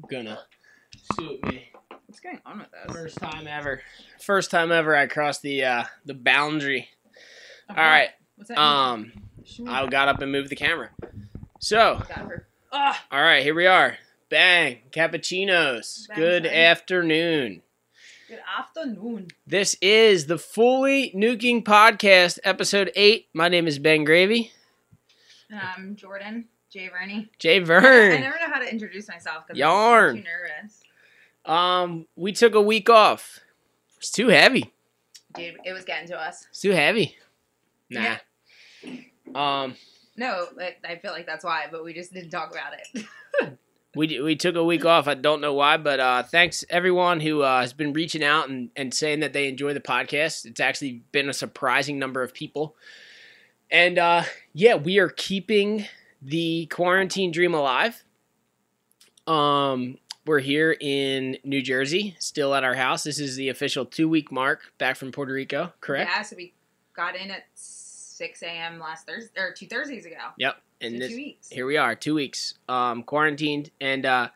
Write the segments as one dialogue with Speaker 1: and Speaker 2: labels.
Speaker 1: Gonna suit me.
Speaker 2: What's going on with us?
Speaker 1: First time ever I crossed the boundary. All right.
Speaker 2: What's that mean?
Speaker 1: I got up and moved the camera. So,
Speaker 2: Got her.
Speaker 1: all right, here we are. Bang, cappuccinos.
Speaker 2: Bang,
Speaker 1: Good
Speaker 2: son.
Speaker 1: afternoon.
Speaker 2: Good afternoon.
Speaker 1: This is the Fully Nuking Podcast, episode 8. My name is Ben Gravy.
Speaker 2: And I'm Jordan. Jay Verney.
Speaker 1: Jay
Speaker 2: I
Speaker 1: Vern.
Speaker 2: never know how to introduce myself because
Speaker 1: Yarn.
Speaker 2: I'm too nervous.
Speaker 1: We took a week off. It's too heavy.
Speaker 2: Dude, it was getting to us.
Speaker 1: It's too heavy. Nah.
Speaker 2: Yeah. No, I feel like that's why, but we just didn't talk about it.
Speaker 1: We took a week off. I don't know why, but thanks everyone who has been reaching out and saying that they enjoy the podcast. It's actually been a surprising number of people. And yeah, we are keeping the quarantine dream alive. We're here in New Jersey, still at our house. This is the official 2-week mark back from Puerto Rico, correct?
Speaker 2: Yeah, so we got in at 6 a.m. last Thursday, or 2 Thursdays ago.
Speaker 1: Yep. And
Speaker 2: So 2 weeks.
Speaker 1: Here we are, 2 weeks, quarantined, and
Speaker 2: That's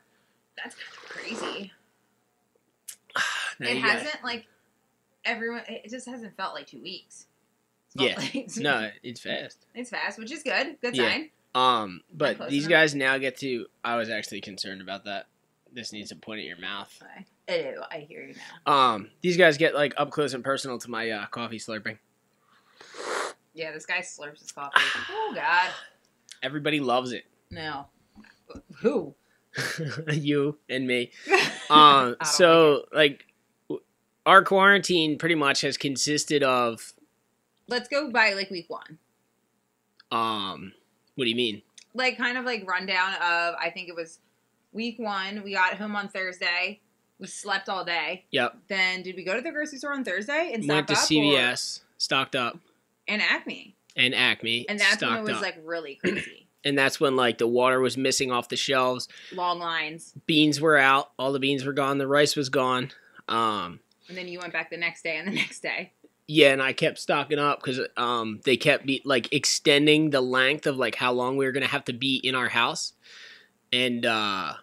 Speaker 2: kind of crazy. It hasn't, it just hasn't felt like 2 weeks.
Speaker 1: Yeah. No, it's fast.
Speaker 2: It's fast, which is good. Good
Speaker 1: Yeah.
Speaker 2: sign.
Speaker 1: But these guys now get to. I was actually concerned about that. This needs to point at your mouth.
Speaker 2: I hear you now.
Speaker 1: These guys get up close and personal to my coffee slurping.
Speaker 2: Yeah, this guy slurps his coffee. Oh God.
Speaker 1: Everybody loves it.
Speaker 2: No. Who?
Speaker 1: You and me.
Speaker 2: I don't
Speaker 1: So our quarantine pretty much has consisted of.
Speaker 2: Let's go by week 1.
Speaker 1: What do you mean?
Speaker 2: Kind of rundown of, I think it was week 1. We got home on Thursday. We slept all day.
Speaker 1: Yep.
Speaker 2: Then did we go to the grocery store on Thursday and
Speaker 1: Went to
Speaker 2: stock up?
Speaker 1: CVS, stocked up,
Speaker 2: And Acme.
Speaker 1: and Acme,
Speaker 2: And that's when it
Speaker 1: stocked
Speaker 2: was
Speaker 1: up.
Speaker 2: really crazy.
Speaker 1: And that's when the water was missing off the shelves.
Speaker 2: Long lines.
Speaker 1: Beans were out. All the beans were gone. The rice was gone.
Speaker 2: And then you went back the next day and the next day.
Speaker 1: Yeah, and I kept stocking up because they kept extending the length of how long we were gonna have to be in our house, and
Speaker 2: But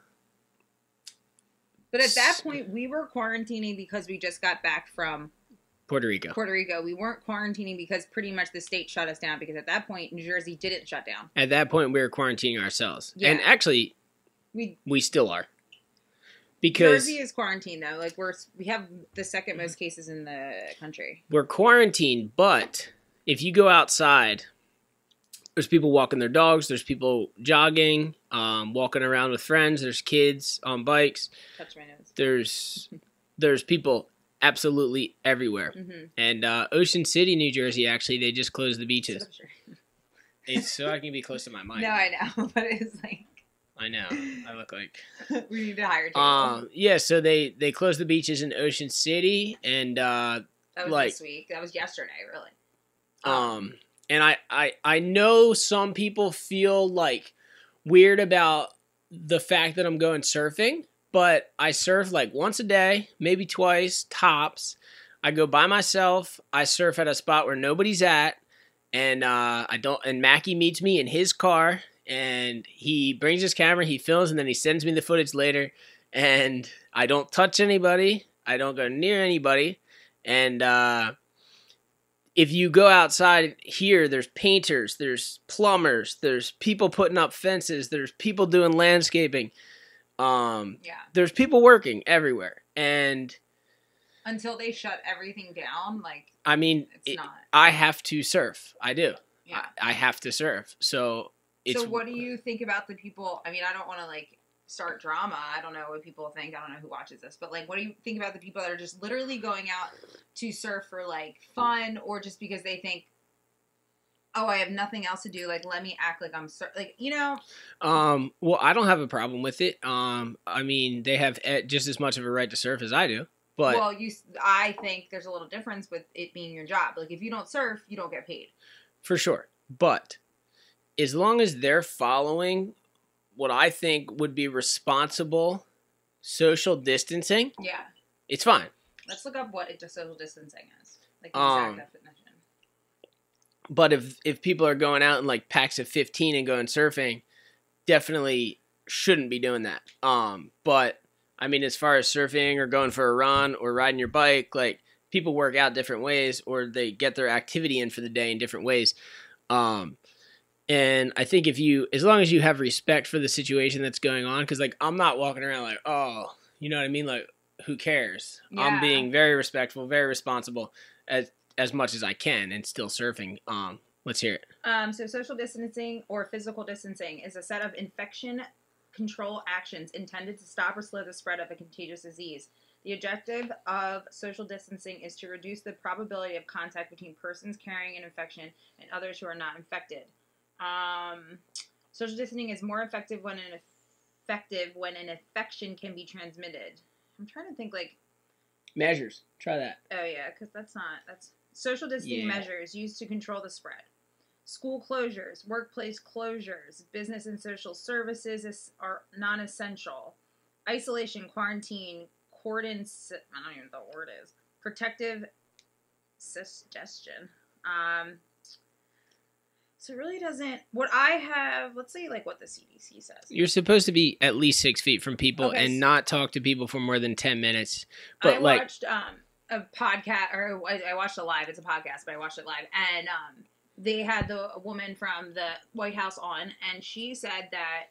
Speaker 2: at that point, we were quarantining because we just got back from
Speaker 1: Puerto Rico.
Speaker 2: We weren't quarantining because pretty much the state shut us down, because at that point, New Jersey didn't shut down.
Speaker 1: At that point, we were quarantining ourselves,
Speaker 2: Yeah.
Speaker 1: and actually, we still are. Because
Speaker 2: Jersey is quarantined though. We have the second most cases in the country.
Speaker 1: we're quarantined, but if you go outside, there's people walking their dogs. There's people jogging, walking around with friends. There's kids on bikes.
Speaker 2: Touch my nose.
Speaker 1: There's people absolutely everywhere.
Speaker 2: Mm-hmm.
Speaker 1: And Ocean City, New Jersey, actually, they just closed the beaches.
Speaker 2: So sure.
Speaker 1: It's so I can be close to my mic.
Speaker 2: No, I know, but it's
Speaker 1: I know. I look like.
Speaker 2: we need to hire Jay.
Speaker 1: Yeah. So they closed the beaches in Ocean City, and
Speaker 2: That was this week. That was yesterday, really.
Speaker 1: and I know some people feel weird about the fact that I'm going surfing, but I surf once a day, maybe twice tops. I go by myself. I surf at a spot where nobody's at, and And Mackie meets me in his car. And he brings his camera, he films, and then he sends me the footage later. And I don't touch anybody. I don't go near anybody. And if you go outside here, there's painters, there's plumbers, there's people putting up fences, there's people doing landscaping.
Speaker 2: Yeah.
Speaker 1: There's people working everywhere. And
Speaker 2: Until they shut everything down,
Speaker 1: it's
Speaker 2: not.
Speaker 1: I have to surf. I do.
Speaker 2: Yeah.
Speaker 1: I have to surf. So
Speaker 2: what do you think about the people? I don't want to start drama. I don't know what people think. I don't know who watches this, but what do you think about the people that are just literally going out to surf for fun, or just because they think, oh, I have nothing else to do. Let me act like I'm
Speaker 1: Well, I don't have a problem with it. They have just as much of a right to surf as I do. But
Speaker 2: I think there's a little difference with it being your job. If you don't surf, you don't get paid.
Speaker 1: For sure. But as long as they're following what I think would be responsible social distancing,
Speaker 2: yeah,
Speaker 1: it's fine.
Speaker 2: Let's look up what social distancing is. The exact definition.
Speaker 1: But if people are going out in packs of 15 and going surfing, definitely shouldn't be doing that. But I mean, as far as surfing or going for a run or riding your bike, like people work out different ways or they get their activity in for the day in different ways. And I think as long as you have respect for the situation that's going on, because like I'm not walking around like, oh, you know what I mean? Like, who cares?
Speaker 2: Yeah.
Speaker 1: I'm being very respectful, very responsible as much as I can and still surfing. Let's hear it.
Speaker 2: So social distancing or physical distancing is a set of infection control actions intended to stop or slow the spread of a contagious disease. The objective of social distancing is to reduce the probability of contact between persons carrying an infection and others who are not infected. Social distancing is more effective when an infection can be transmitted. I'm trying to think like
Speaker 1: measures. Try that.
Speaker 2: Oh yeah, because that's social distancing measures used to control the spread. School closures, workplace closures, business and social services are non-essential. Isolation, quarantine, cordon. I don't even know what the word is. Protective suggestion. So it really doesn't. What I have, let's say, like what the CDC says.
Speaker 1: You're supposed to be at least 6 feet from people and not talk to people for more than 10 minutes. But
Speaker 2: I watched a podcast, or I watched it live. It's a podcast, but I watched it live, and they had the woman from the White House on, and she said that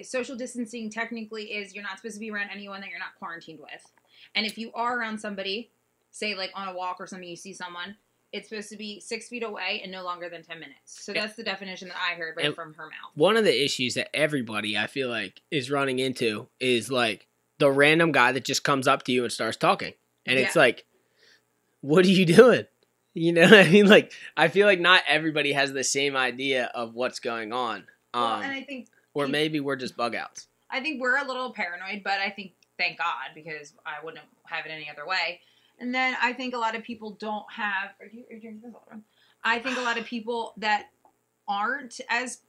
Speaker 2: social distancing technically is you're not supposed to be around anyone that you're not quarantined with, and if you are around somebody, say like on a walk or something, you see someone. It's supposed to be 6 feet away and no longer than 10 minutes. So that's the definition that I heard from her mouth.
Speaker 1: One of the issues that everybody, I feel like, is running into is like the random guy that just comes up to you and starts talking. And it's like, what are you doing? You know what I mean? Like, I feel like not everybody has the same idea of what's going on.
Speaker 2: And I think...
Speaker 1: Or maybe we're just bug outs. I
Speaker 2: think we're a little paranoid, but I think, thank God, because I wouldn't have it any other way. And then I think a lot of people don't have... Are you drinking this water? I think a lot of people that aren't as,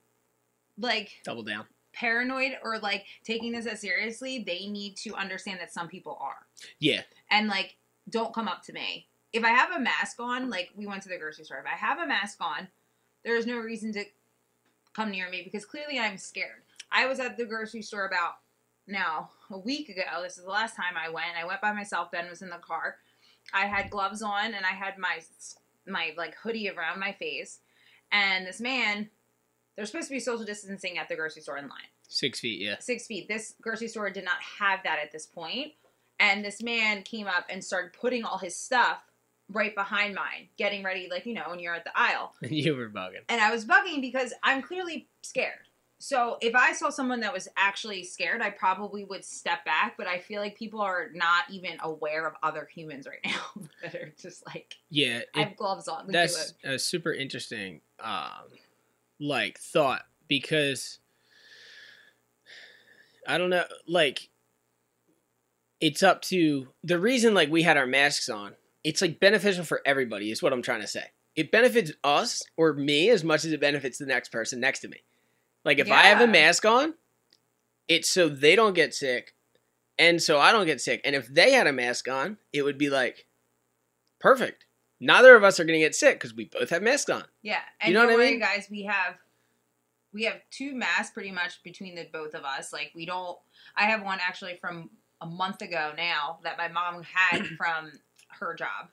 Speaker 2: like...
Speaker 1: Double down.
Speaker 2: Paranoid or, like, taking this as seriously, they need to understand that some people are.
Speaker 1: Yeah.
Speaker 2: And, like, don't come up to me. If I have a mask on, like, we went to the grocery store. If I have a mask on, there's no reason to come near me because clearly I'm scared. I was at the grocery store about, a week ago. This is the last time I went. I went by myself. Ben was in the car. I had gloves on, and I had my like, hoodie around my face. And this man, there's supposed to be social distancing at the grocery store in line.
Speaker 1: 6 feet, yeah.
Speaker 2: 6 feet. This grocery store did not have that at this point. And this man came up and started putting all his stuff right behind mine, getting ready, like, you know, when you're at the aisle.
Speaker 1: And you were bugging.
Speaker 2: And I was bugging because I'm clearly scared. So if I saw someone that was actually scared, I probably would step back. But I feel like people are not even aware of other humans right now that are just like, I have gloves on.
Speaker 1: That's a super interesting, like, thought because I don't know, like, it's up to the reason, like, we had our masks on. It's like beneficial for everybody is what I'm trying to say. It benefits us or me as much as it benefits the next person next to me. Like, if I have a mask on, it's so they don't get sick, and so I don't get sick. And if they had a mask on, it would be like, perfect. Neither of us are going to get sick because we both have masks on.
Speaker 2: Yeah. And
Speaker 1: you know what I mean?
Speaker 2: Guys, we have 2 masks pretty much between the both of us. Like, I have one actually from a month ago now that my mom had from her job.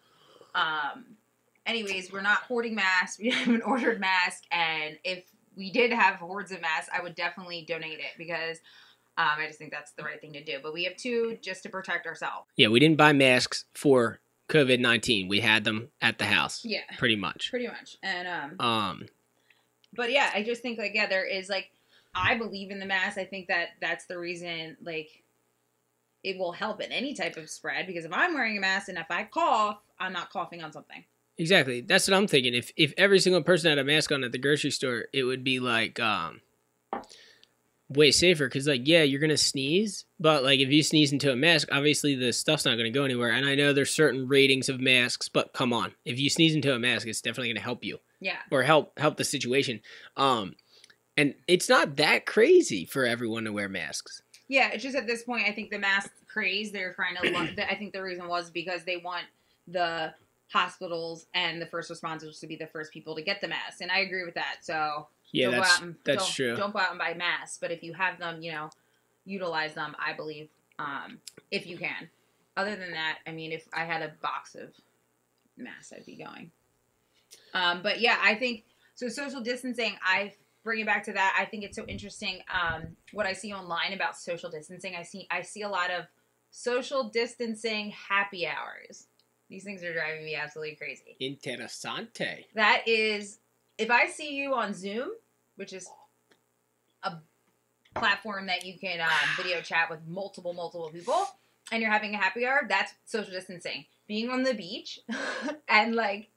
Speaker 2: Anyways, we're not hoarding masks. We haven't ordered masks. And if we did have hordes of masks, I would definitely donate it because I just think that's the right thing to do. But we have 2 just to protect ourselves.
Speaker 1: Yeah, we didn't buy masks for COVID-19. We had them at the house.
Speaker 2: Yeah.
Speaker 1: Pretty much.
Speaker 2: And, but yeah, I just think, like, there is, like, I believe in the mask. I think that's the reason, like, it will help in any type of spread because if I'm wearing a mask and if I cough, I'm not coughing on something.
Speaker 1: Exactly. That's what I'm thinking. If every single person had a mask on at the grocery store, it would be like way safer because, like, yeah, you're going to sneeze, but, like, if you sneeze into a mask, obviously the stuff's not going to go anywhere. And I know there's certain ratings of masks, but come on. If you sneeze into a mask, it's definitely going to help you.
Speaker 2: Yeah.
Speaker 1: Or help the situation. And it's not that crazy for everyone to wear masks.
Speaker 2: Yeah, it's just at this point, I think the mask craze, they're trying to I think the reason was because they want the hospitals and the first responders to be the first people to get the mask. And I agree with that. So
Speaker 1: Yeah,
Speaker 2: Don't go out and,
Speaker 1: that's true.
Speaker 2: Don't go out and buy masks, but if you have them, utilize them, I believe, if you can. Other than that, I mean, if I had a box of masks, I'd be going. But yeah, I think, so social distancing, I bring it back to that. I think it's so interesting what I see online about social distancing. I see a lot of social distancing happy hours. These things are driving me absolutely crazy.
Speaker 1: Interessante.
Speaker 2: That is, if I see you on Zoom, which is a platform that you can video chat with multiple people, and you're having a happy hour, that's social distancing. Being on the beach and like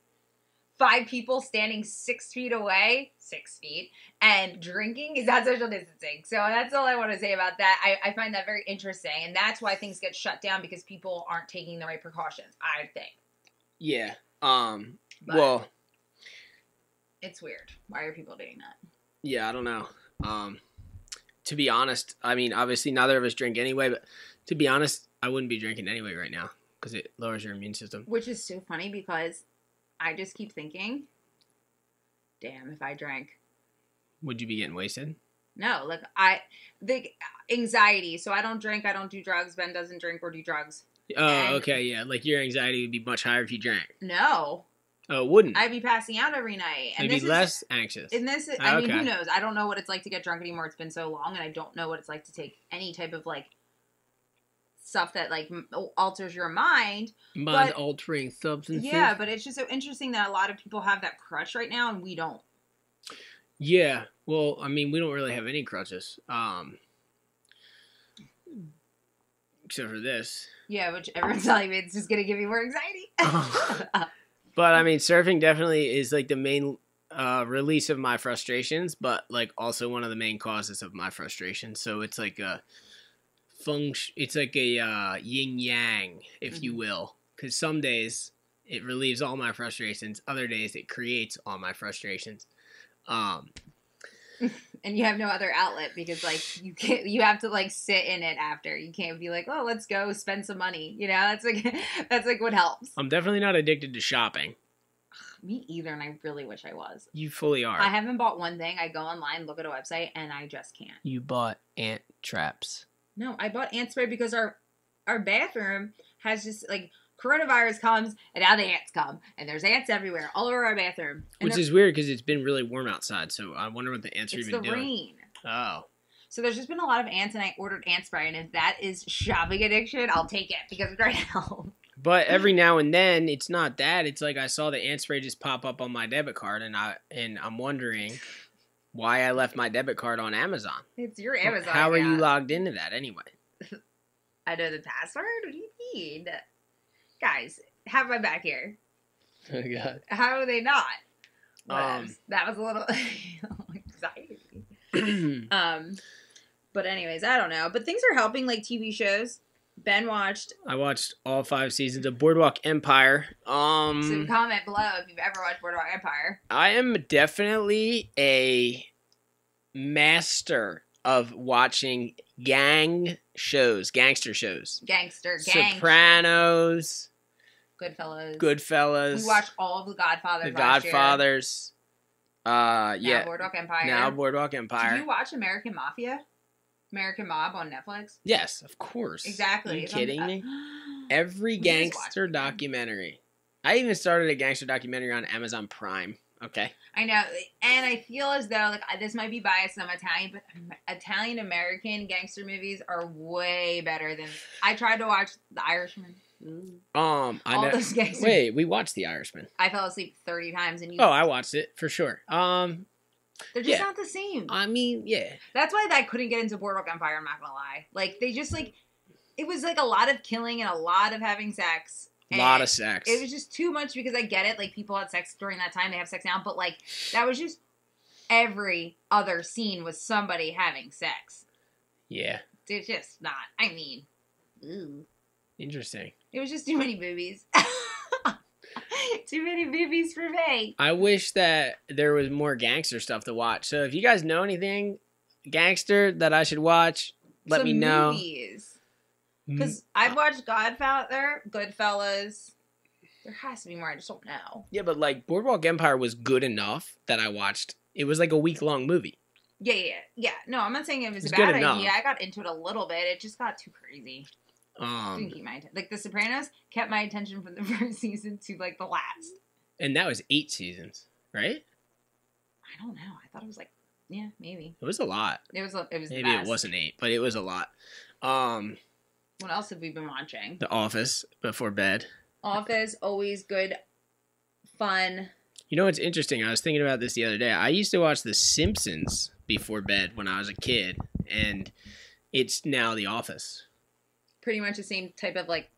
Speaker 2: 5 people standing 6 feet away, 6 feet, and drinking is not social distancing. So that's all I want to say about that. I find that very interesting, and that's why things get shut down, because people aren't taking the right precautions, I think.
Speaker 1: Yeah.
Speaker 2: But
Speaker 1: well,
Speaker 2: it's weird. Why are people doing that?
Speaker 1: Yeah, I don't know. To be honest, I mean, obviously neither of us drink anyway, but to be honest, I wouldn't be drinking anyway right now because it lowers your immune system.
Speaker 2: Which is so funny because I just keep thinking, damn, if I drank.
Speaker 1: Would you be getting wasted?
Speaker 2: No, like the anxiety. So I don't drink, I don't do drugs. Ben doesn't drink or do drugs.
Speaker 1: Oh, okay, yeah. Like your anxiety would be much higher if you drank.
Speaker 2: No.
Speaker 1: Oh, it wouldn't.
Speaker 2: I'd be passing out every night.
Speaker 1: And be less anxious.
Speaker 2: And this, I mean, who knows? I don't know what it's like to get drunk anymore. It's been so long, and I don't know what it's like to take any type of like stuff that like alters your mind.
Speaker 1: Mind-altering substances.
Speaker 2: Yeah, but it's just so interesting that a lot of people have that crutch right now, and we don't.
Speaker 1: Yeah, well, I mean, we don't really have any crutches, except for this.
Speaker 2: Yeah, which everyone's telling me it's just gonna give you more anxiety.
Speaker 1: But I mean, surfing definitely is like the main release of my frustrations, but like also one of the main causes of my frustration. So it's like a it's like a yin yang, if you will, because some days it relieves all my frustrations, other days it creates all my frustrations.
Speaker 2: And you have no other outlet because like you have to like sit in it after. You can't be like, oh, let's go spend some money. That's like what helps.
Speaker 1: I'm definitely not addicted to shopping.
Speaker 2: Me either, and I really wish I was.
Speaker 1: You fully are.
Speaker 2: I haven't bought one thing. I go online, look at a website, and I just can't.
Speaker 1: You bought ant traps.
Speaker 2: No, I bought ant spray because our bathroom has just like coronavirus comes, and now the ants come, and there's ants everywhere, all over our bathroom.
Speaker 1: Which is weird because it's been really warm outside, so I wonder what the ants are even doing.
Speaker 2: It's the rain.
Speaker 1: Oh.
Speaker 2: So there's just been a lot of ants, and I ordered ant spray, and if that is shopping addiction, I'll take it because it's right now.
Speaker 1: But every now and then, it's not that. It's like I saw the ant spray just pop up on my debit card, and I'm wondering why I left my debit card on Amazon.
Speaker 2: It's your Amazon.
Speaker 1: How are you logged into that anyway?
Speaker 2: I know the password. What do you mean? Guys, have my back here.
Speaker 1: Oh, God.
Speaker 2: How are they not? That was a little anxiety. But anyways, I don't know. But things are helping, like TV shows. Ben watched.
Speaker 1: I watched all 5 seasons of Boardwalk Empire.
Speaker 2: So comment below if you've ever watched Boardwalk Empire.
Speaker 1: I am definitely a master of watching gangster shows. Sopranos. Goodfellas.
Speaker 2: We watched all of The Godfather.
Speaker 1: The Godfathers.
Speaker 2: Now Boardwalk Empire. Did you watch American Mafia? American Mob on Netflix?
Speaker 1: Yes, of course.
Speaker 2: Exactly.
Speaker 1: Are you kidding me? Every gangster documentary. I even started a gangster documentary on Amazon Prime. Okay.
Speaker 2: I know. And I feel as though, like, this might be biased, I'm Italian, but Italian-American gangster movies are way better than... I tried to watch The Irishman.
Speaker 1: Those gangsters. Wait, we watched The Irishman.
Speaker 2: I fell asleep 30 times and you...
Speaker 1: Oh, I watched it, for sure.
Speaker 2: They're just not the same.
Speaker 1: I mean, yeah.
Speaker 2: That's why I couldn't get into Boardwalk Empire, I'm not gonna lie. Like, they just, like... It was, like, a lot of killing and a lot of having sex.
Speaker 1: A lot of sex.
Speaker 2: It was just too much because I get it. Like, people had sex during that time. They have sex now. But, like, that was just... Every other scene was somebody having sex.
Speaker 1: Yeah.
Speaker 2: It's just not... I mean... Ooh.
Speaker 1: Interesting.
Speaker 2: It was just too many boobies. Too many boobies for me.
Speaker 1: I wish that there was more gangster stuff to watch. So if you guys know anything gangster that I should watch, let me know.
Speaker 2: Because I've watched Godfather, Goodfellas. There has to be more. I just don't know.
Speaker 1: Yeah, but like Boardwalk Empire was good enough that I watched It was like a week-long movie.
Speaker 2: Yeah. No, I'm not saying it was a
Speaker 1: good
Speaker 2: bad
Speaker 1: enough.
Speaker 2: idea. I got into it a little bit. It just got too crazy. Didn't keep my attention. Like, The Sopranos kept my attention from the first season to, like, the last.
Speaker 1: And that was 8 seasons, right?
Speaker 2: I don't know. I thought it was, like, yeah, maybe.
Speaker 1: It was a lot.
Speaker 2: It was
Speaker 1: Maybe it wasn't 8, but it was a lot.
Speaker 2: What else have we been watching?
Speaker 1: The Office before bed.
Speaker 2: Office, always good, fun.
Speaker 1: You know what's interesting? I was thinking about this the other day. I used to watch The Simpsons before bed when I was a kid, and it's now The Office.
Speaker 2: Pretty much the same type of, like,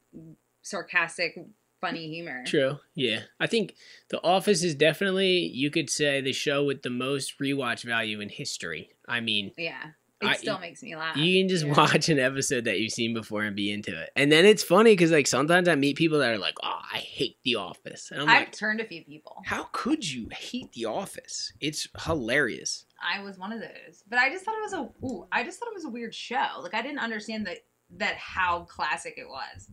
Speaker 2: sarcastic, funny humor.
Speaker 1: True, yeah. I think The Office is definitely, you could say, the show with the most rewatch value in history. I mean...
Speaker 2: Yeah. It still makes me laugh.
Speaker 1: You can just watch an episode that you've seen before and be into it. And then it's funny because, like, sometimes I meet people that are like, oh, I hate The Office. And
Speaker 2: I've turned a few people.
Speaker 1: How could you hate The Office? It's hilarious.
Speaker 2: I was one of those. But I just thought it was a weird show. Like, I didn't understand that how classic it was.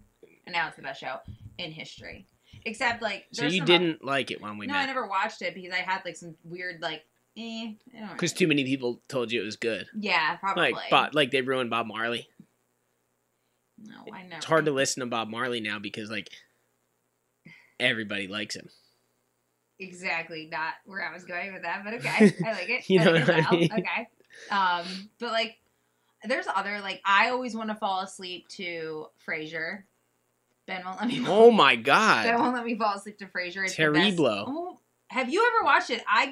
Speaker 2: And now it's the best show in history. Except, like...
Speaker 1: So you didn't like it when we met?
Speaker 2: No, I never watched it because I had, like, some weird, like...
Speaker 1: Because too many people told you it was good.
Speaker 2: Yeah, probably.
Speaker 1: Like they ruined Bob Marley.
Speaker 2: No, I never.
Speaker 1: It's hard to listen to Bob Marley now because, like, everybody likes him.
Speaker 2: Exactly not where I was going with that, but okay. I like it.
Speaker 1: You know what I mean?
Speaker 2: Okay. But, like, there's other, like, I always want to fall asleep to Frasier. Ben won't let me
Speaker 1: Oh, my God.
Speaker 2: Ben won't let me fall asleep to Frasier. It's
Speaker 1: Terrible.
Speaker 2: Oh, have you ever watched it? I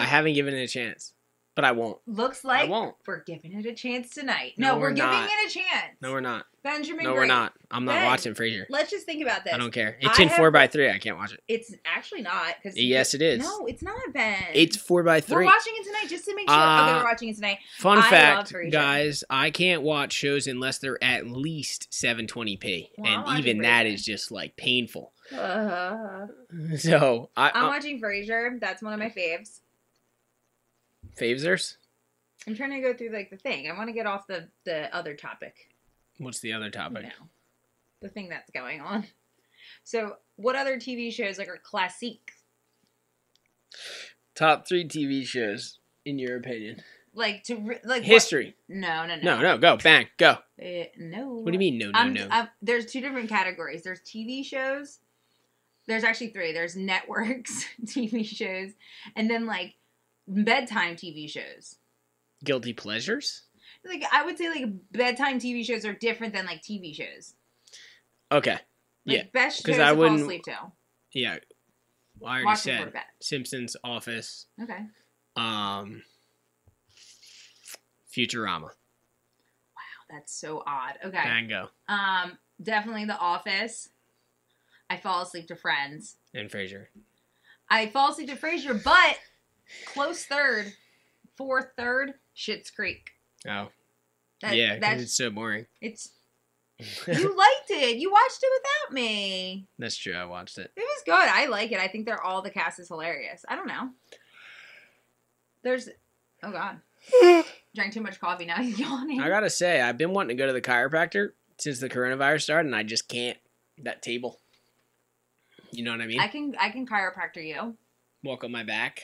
Speaker 2: haven't
Speaker 1: given it a chance, but I won't.
Speaker 2: Looks like
Speaker 1: I won't.
Speaker 2: We're giving it a chance tonight.
Speaker 1: No,
Speaker 2: we're giving
Speaker 1: not.
Speaker 2: it a chance.
Speaker 1: No, we're not.
Speaker 2: Benjamin
Speaker 1: No,
Speaker 2: Gray.
Speaker 1: we're not. I'm not watching Frasier.
Speaker 2: Let's just think about this.
Speaker 1: I don't care. It's in 4x3. I can't watch it.
Speaker 2: It's actually not.
Speaker 1: Yes, it is.
Speaker 2: No, it's not, Ben.
Speaker 1: It's 4x3.
Speaker 2: We're watching it tonight just to make sure. Okay, we're watching it tonight.
Speaker 1: Fun fact, guys, I can't watch shows unless they're at least 720p.
Speaker 2: Well,
Speaker 1: and even that is just, like, painful. So,
Speaker 2: I'm watching Frasier. That's one of my faves.
Speaker 1: Favesers?
Speaker 2: I'm trying to go through, like, the thing. I want to get off the other topic.
Speaker 1: What's the other topic?
Speaker 2: No. The thing that's going on. So, what other TV shows, like, are classiques?
Speaker 1: Top 3 TV shows, in your opinion.
Speaker 2: Like,
Speaker 1: history.
Speaker 2: What? No.
Speaker 1: No, go. Bang, go.
Speaker 2: No.
Speaker 1: What do you mean, no?
Speaker 2: There's 2 different categories. There's TV shows. There's actually 3. There's networks, TV shows, and then, like, bedtime TV shows.
Speaker 1: Guilty pleasures?
Speaker 2: Like, I would say, like, bedtime TV shows are different than, like, TV shows.
Speaker 1: Okay.
Speaker 2: Like,
Speaker 1: yeah.
Speaker 2: best shows to fall asleep to.
Speaker 1: Yeah. Well, I already said Simpsons, Office.
Speaker 2: Okay.
Speaker 1: Futurama.
Speaker 2: Wow, that's so odd. Okay.
Speaker 1: Bango.
Speaker 2: Definitely The Office. I fall asleep to Friends.
Speaker 1: And Frasier.
Speaker 2: I fall asleep to Frasier, but close fourth third, Schitt's Creek.
Speaker 1: Oh. Because it's so boring.
Speaker 2: You liked it. You watched it without me.
Speaker 1: That's true. I watched it.
Speaker 2: It was good. I like it. I think the cast is hilarious. I don't know. Oh God. Drank too much coffee. Now he's yawning.
Speaker 1: I gotta say, I've been wanting to go to the chiropractor since the coronavirus started, and I just can't. That table. You know what I mean?
Speaker 2: I can chiropractor you.
Speaker 1: Walk on my back.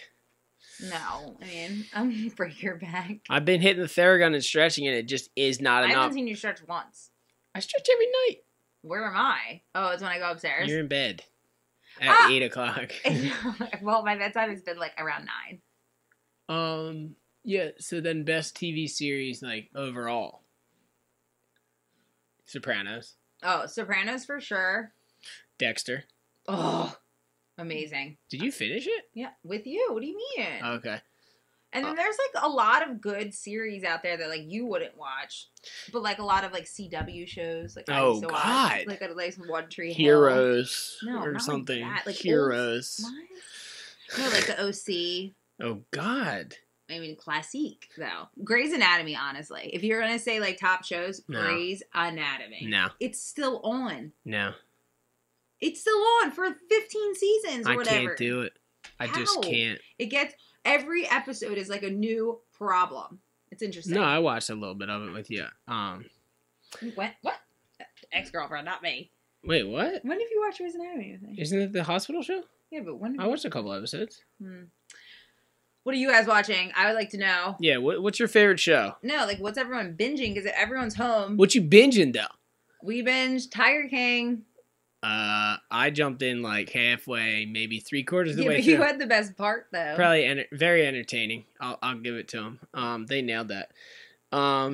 Speaker 2: No, I mean, I'm gonna break your back.
Speaker 1: I've been hitting the Theragun and stretching, and it just is not enough.
Speaker 2: I haven't seen you stretch once.
Speaker 1: I stretch every night.
Speaker 2: Where am I? Oh, it's when I go upstairs.
Speaker 1: You're in bed at 8 o'clock.
Speaker 2: Well, my bedtime has been like around 9.
Speaker 1: Yeah. So then, best TV series like overall. Sopranos.
Speaker 2: Oh, Sopranos for sure.
Speaker 1: Dexter.
Speaker 2: Oh, amazing.
Speaker 1: Did you finish it?
Speaker 2: Yeah, with you. What do you mean?
Speaker 1: Okay.
Speaker 2: And then there's like a lot of good series out there that like you wouldn't watch, but like a lot of like CW shows. Like I used to watch, like One Tree Hill.
Speaker 1: Heroes or something.
Speaker 2: Like that. Like
Speaker 1: Heroes.
Speaker 2: No, like the OC.
Speaker 1: Oh God.
Speaker 2: I mean, classique though. Grey's Anatomy, honestly. If you're gonna say like top shows, Grey's Anatomy.
Speaker 1: No.
Speaker 2: It's still on.
Speaker 1: No.
Speaker 2: It's still on for 15 seasons or whatever.
Speaker 1: I can't do it. I just can't.
Speaker 2: Every episode is like a new problem. It's interesting.
Speaker 1: No, I watched a little bit of it with you.
Speaker 2: What? Ex-girlfriend, not me.
Speaker 1: Wait, what?
Speaker 2: When did you watch Grey's Anatomy?
Speaker 1: Isn't it the hospital show?
Speaker 2: Yeah, but when?
Speaker 1: I watched a couple episodes.
Speaker 2: What are you guys watching? I would like to know.
Speaker 1: Yeah, what's your favorite show?
Speaker 2: No, like, what's everyone binging? Because everyone's home.
Speaker 1: What you binging, though?
Speaker 2: We binged Tiger King.
Speaker 1: I jumped in like halfway, maybe 3/4 of the
Speaker 2: Yeah,
Speaker 1: way
Speaker 2: but
Speaker 1: through.
Speaker 2: you had the best part, though.
Speaker 1: Probably very entertaining. I'll give it to them. They nailed that.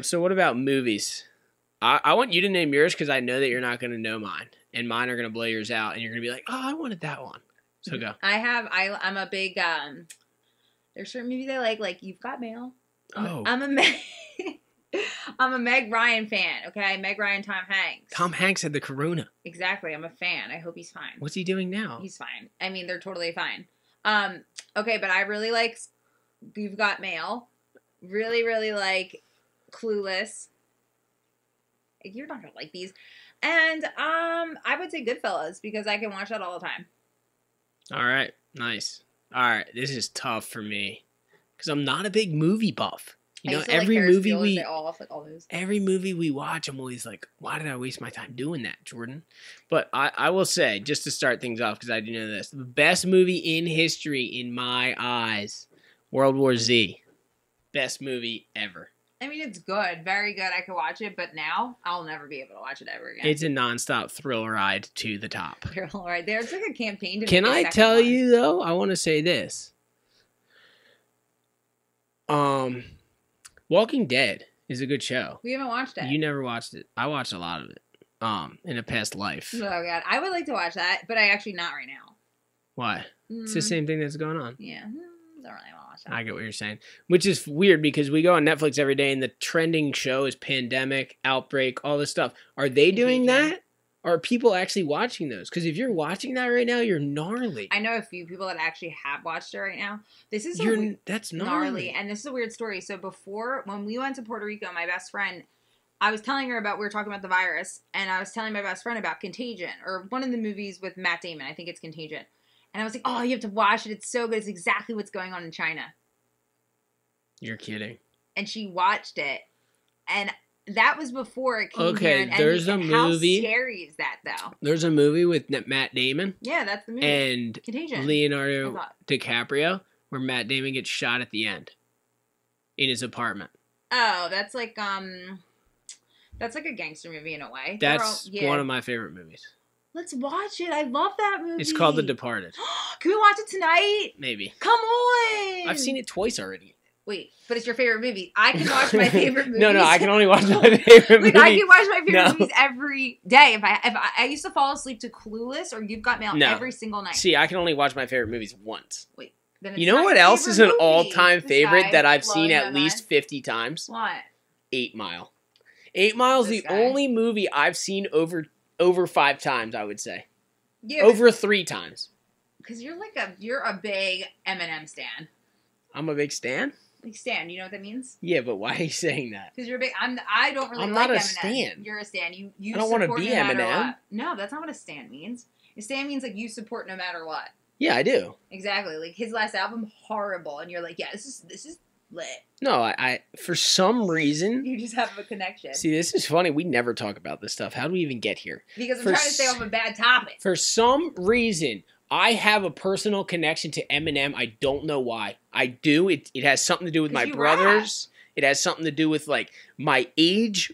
Speaker 1: So what about movies? I want you to name yours because I know that you're not going to know mine, and mine are going to blow yours out, and you're going to be like, oh, I wanted that one. So go.
Speaker 2: I'm a big, there's certain movies I like You've Got Mail. I'm a Meg Ryan fan, okay? Meg Ryan, Tom Hanks.
Speaker 1: Tom Hanks had the corona.
Speaker 2: Exactly. I'm a fan. I hope he's fine.
Speaker 1: What's he doing now?
Speaker 2: He's fine. I mean, they're totally fine. Okay, but I really like You've Got Mail. Really, really like Clueless. You're not gonna like these. And I would say Goodfellas because I can watch that all the time.
Speaker 1: All right. Nice. All right. This is tough for me because I'm not a big movie buff. You know, every movie every movie we watch, I'm always like, why did I waste my time doing that, Jordan? But I will say, just to start things off, because I do know this, the best movie in history, in my eyes, World War Z. Best movie ever.
Speaker 2: I mean, it's good. Very good. I could watch it, but now I'll never be able to watch it ever again.
Speaker 1: It's a nonstop thrill ride to the top.
Speaker 2: Thrill ride. There's like a campaign to
Speaker 1: Can I tell you, though? I want to say this. Walking Dead is a good show.
Speaker 2: We haven't watched it.
Speaker 1: You never watched it. I watched a lot of it. In a past life.
Speaker 2: Oh god, I would like to watch that, but I actually not right now.
Speaker 1: Why? It's the same thing that's going on.
Speaker 2: Yeah, don't really want to watch that.
Speaker 1: I get what you're saying, which is weird because we go on Netflix every day and the trending show is Pandemic, Outbreak, all this stuff. Are they doing that? Are people actually watching those? Because if you're watching that right now, you're gnarly.
Speaker 2: I know a few people that actually have watched it right now. This is
Speaker 1: that's gnarly.
Speaker 2: And this is a weird story. So before, when we went to Puerto Rico, my best friend, I was telling her about, we were talking about the virus, and I was telling my best friend about Contagion, or one of the movies with Matt Damon. I think it's Contagion. And I was like, oh, you have to watch it. It's so good. It's exactly what's going on in China.
Speaker 1: You're kidding.
Speaker 2: And she watched it, and that was before it came here.
Speaker 1: Okay, there's a movie.
Speaker 2: How scary is that, though?
Speaker 1: There's a movie with Matt Damon.
Speaker 2: Yeah, that's the movie.
Speaker 1: And
Speaker 2: Contagion.
Speaker 1: Leonardo DiCaprio, where Matt Damon gets shot at the end in his apartment.
Speaker 2: Oh, that's like a gangster movie in a way.
Speaker 1: That's one of my favorite movies.
Speaker 2: Let's watch it. I love that movie.
Speaker 1: It's called The Departed.
Speaker 2: Can we watch it tonight?
Speaker 1: Maybe.
Speaker 2: Come on.
Speaker 1: I've seen it twice already.
Speaker 2: Wait, but it's your favorite movie. I can watch my favorite movies.
Speaker 1: No, I can only watch my favorite movies.
Speaker 2: I can watch my favorite movies every day. If I used to fall asleep to Clueless or You've Got Mail every single night.
Speaker 1: See, I can only watch my favorite movies once.
Speaker 2: Wait, then it's
Speaker 1: you know what else is an all-time favorite that I've seen at least 50 times?
Speaker 2: What?
Speaker 1: 8 Mile. 8 Mile is the only movie I've seen over 5 times, I would say. Yeah, over 3 times.
Speaker 2: Because you're a big Eminem stan.
Speaker 1: I'm a big stan?
Speaker 2: Like stan, you know what that means?
Speaker 1: Yeah, but why are you saying that?
Speaker 2: Because you're big. I don't really
Speaker 1: I'm
Speaker 2: like
Speaker 1: not a
Speaker 2: Eminem.
Speaker 1: stan.
Speaker 2: You're a stan. You
Speaker 1: I don't want to be Eminem.
Speaker 2: No, that's not what a stan means. A stan means like you support no matter what.
Speaker 1: Yeah, I do.
Speaker 2: Exactly. Like his last album, horrible, and you're like, yeah, this is lit.
Speaker 1: No, I for some reason
Speaker 2: you just have a connection.
Speaker 1: See, this is funny. We never talk about this stuff. How do we even get here?
Speaker 2: Because I'm trying to stay off a bad topic.
Speaker 1: For some reason, I have a personal connection to Eminem. I don't know why. I do. It has something to do with my brothers. It has something to do with like my age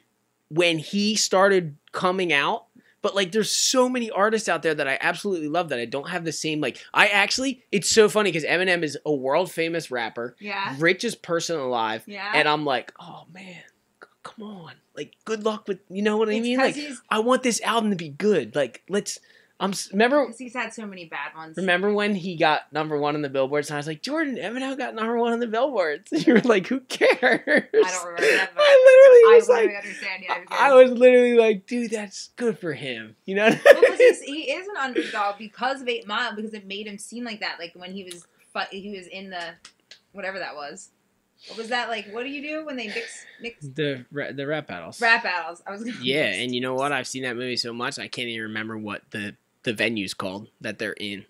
Speaker 1: when he started coming out. But like there's so many artists out there that I absolutely love that I don't have the same like it's so funny because Eminem is a world famous rapper.
Speaker 2: Yeah. Richest
Speaker 1: person alive.
Speaker 2: Yeah.
Speaker 1: And I'm like, oh man, come on. Like good luck with I mean? Like I want this album to be good. Like remember
Speaker 2: because he's had so many bad ones.
Speaker 1: Remember when he got #1 on the billboards and I was like, Jordan, Eminem got #1 on the billboards. And you were like, who cares? I
Speaker 2: don't remember that.
Speaker 1: I was literally like, dude, that's good for him. You know?
Speaker 2: Well, because he is an underdog because of 8 Mile because it made him seem like that. Like when he was in the whatever that was. What was that like? What do you do when they mix
Speaker 1: the rap battles?
Speaker 2: Rap battles. I was gonna
Speaker 1: and you know what? I've seen that movie so much I can't even remember what the venue's called that they're in.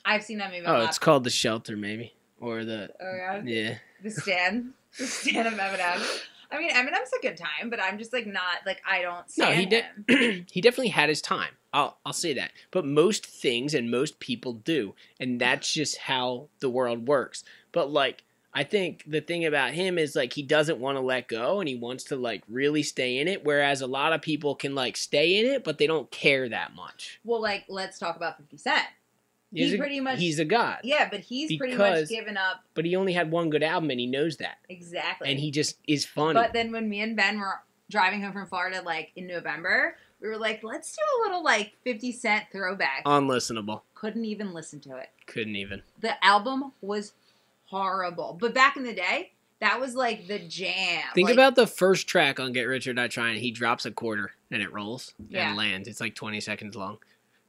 Speaker 2: I've seen that movie.
Speaker 1: Oh, it's called The Shelter, maybe, or the.
Speaker 2: Oh
Speaker 1: yeah.
Speaker 2: The Stan of Eminem. I mean, Eminem's a good time, but I'm just like not like I don't.
Speaker 1: No, he did. He definitely had his time. I'll say that. But most things and most people do, and that's just how the world works. But like, I think the thing about him is like he doesn't want to let go, and he wants to like really stay in it. Whereas a lot of people can like stay in it, but they don't care that much.
Speaker 2: Well, like, let's talk about 50 Cent. He's
Speaker 1: a god.
Speaker 2: Yeah, but he's pretty much given up.
Speaker 1: But he only had one good album, and he knows that.
Speaker 2: Exactly.
Speaker 1: And he just is funny.
Speaker 2: But then when me and Ben were driving home from Florida, like, in November, we were like, let's do a little, like, 50 Cent throwback.
Speaker 1: Unlistenable.
Speaker 2: Couldn't even listen to it.
Speaker 1: Couldn't even.
Speaker 2: The album was horrible. But back in the day, that was, like, the jam.
Speaker 1: Think about the first track on Get Rich or Die Trying. He drops a quarter, and it rolls and lands. It's like 20 seconds long.